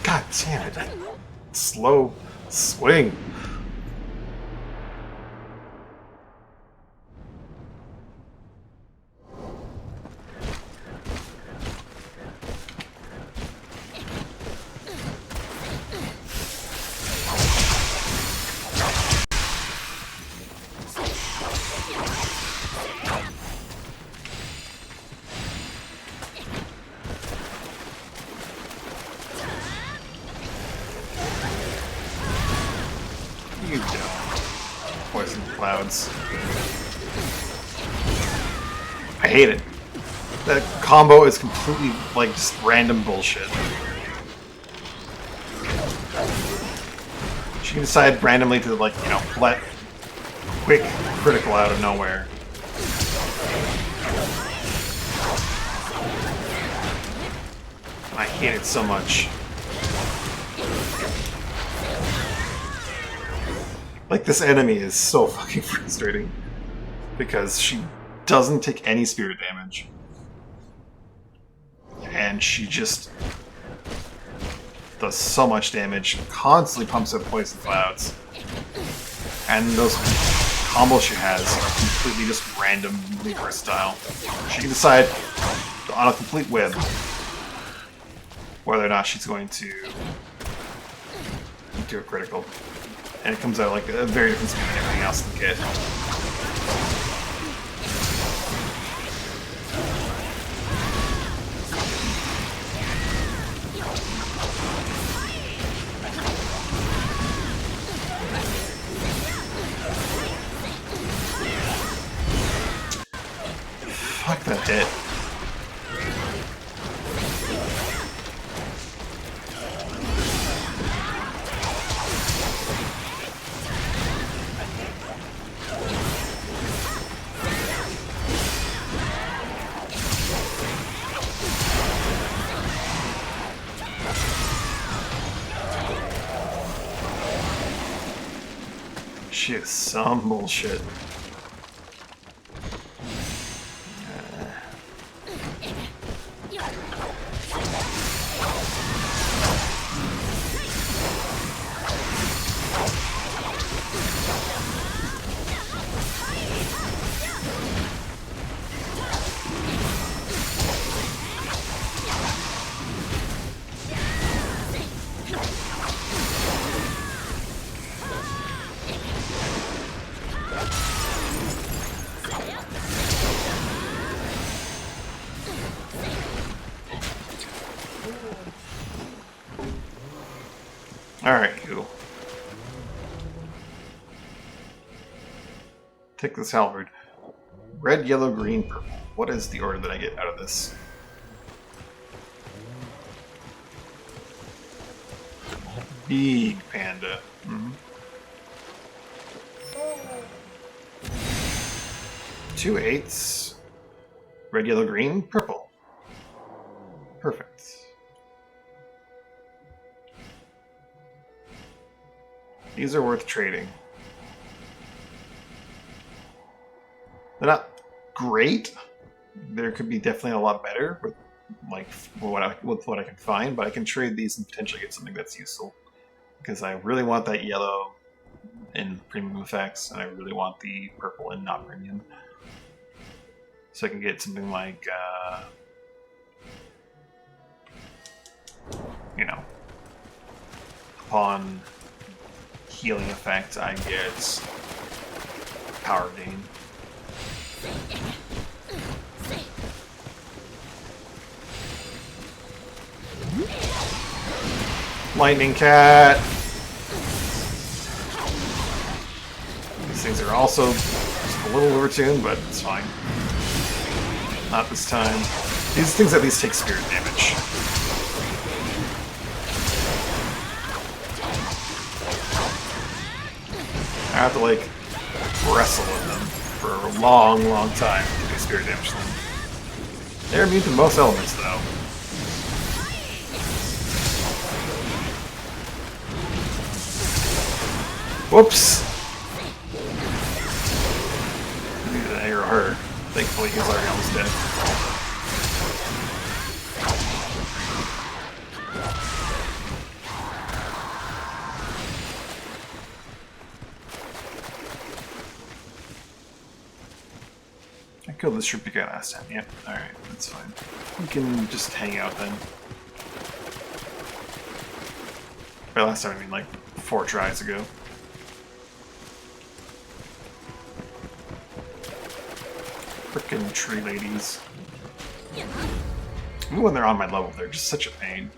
God damn it. Slow swing. You don't. Poison clouds. I hate it. That combo is completely, like, just random bullshit. She can decide randomly to, like, you know, let quick critical out of nowhere. I hate it so much. Like, this enemy is so fucking frustrating. Because she doesn't take any spirit damage. And she just does so much damage, constantly pumps up poison clouds. And those combos she has are completely just randomly versatile. She can decide on a complete whim whether or not she's going to do a critical. And it comes out like a very different spin than everything else in the kit. Fuck that hit. She is some bullshit. Alright, you. Take this halberd. Red, yellow, green, purple. What is the order that I get out of this? Big panda. Mm-hmm. 2 8s. Red, yellow, green, purple. Perfect. These are worth trading. They're not great. There could be definitely a lot better with what I can find, but I can trade these and potentially get something that's useful. Because I really want that yellow in premium effects, and I really want the purple in not premium. So I can get something like, you know, upon healing effect, I get power gain. Lightning Cat! These things are also just a little overtuned, but it's fine. Not this time. These things at least take spirit damage. I have to, like, wrestle with them for a long, long time to do spirit damage to them. They're immune to most elements, though. Whoops! I need to aggro her. Thankfully, he's already almost dead. I killed this Shrimpy guy last time. Yep, alright, that's fine. We can just hang out then. By last time, I mean like 4 tries ago. Frickin' tree ladies. Even when they're on my level, they're just such a pain.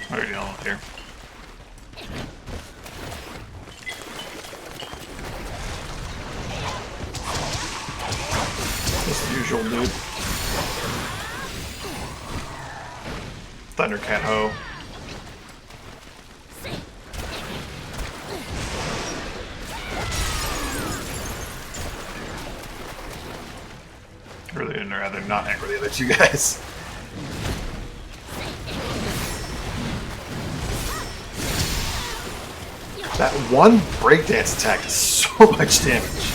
What are you dealing with here? Just the usual, dude. Thundercat Ho. Really would rather not aggro the other 2 guys. That one breakdance attack does so much damage.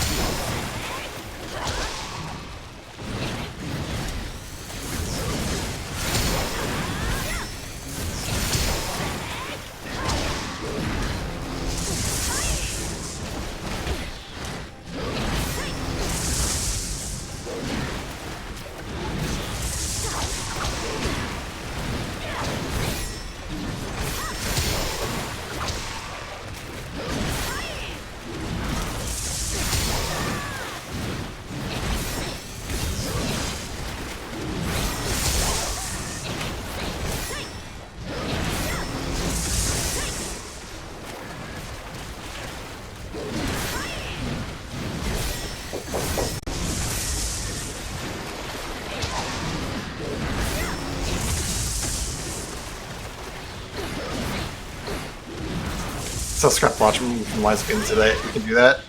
So Scrap Watch me from Lies of Games today. We can do that.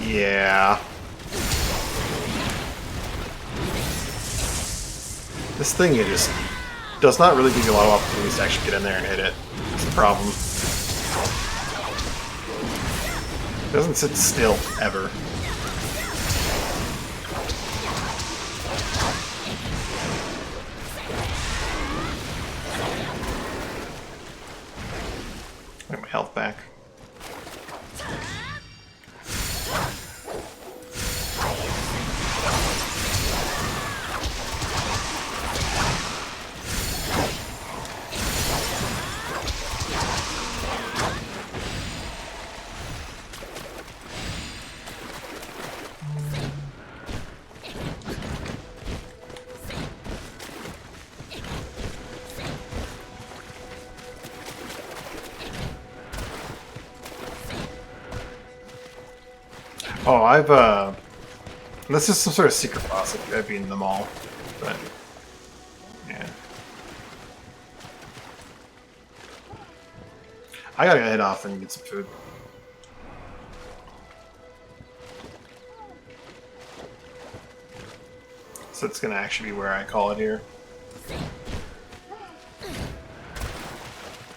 Yeah. This thing, it just does not really give you a lot of opportunities to actually get in there and hit it. That's the problem. It doesn't sit still, ever. Get my health back. Oh, this is some sort of secret boss. I've beaten them all, but yeah. I gotta head off and get some food. So it's gonna actually be where I call it here.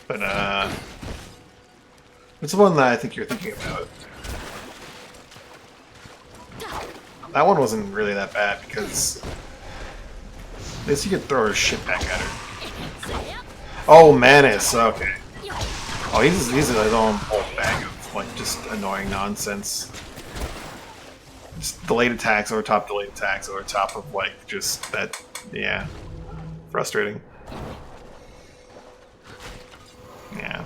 But it's the one that I think you're thinking about. That one wasn't really that bad because at least you could throw her shit back at her. Oh, Manus, okay. Oh, he's his own whole bag of like just annoying nonsense. Just delayed attacks over top delayed attacks over top of like just that, yeah, frustrating. Yeah.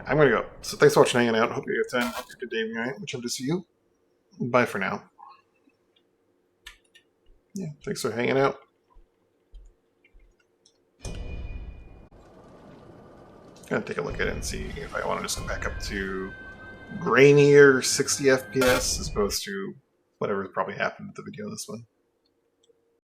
I'm gonna go. So thanks for watching, hanging out. Hope you have time. Hope you have a good day, night, whichever to see you. Bye for now. Yeah, thanks for hanging out. Gonna take a look at it and see if I want to just go back up to grainier 60 FPS as opposed to whatever probably happened with the video in this one.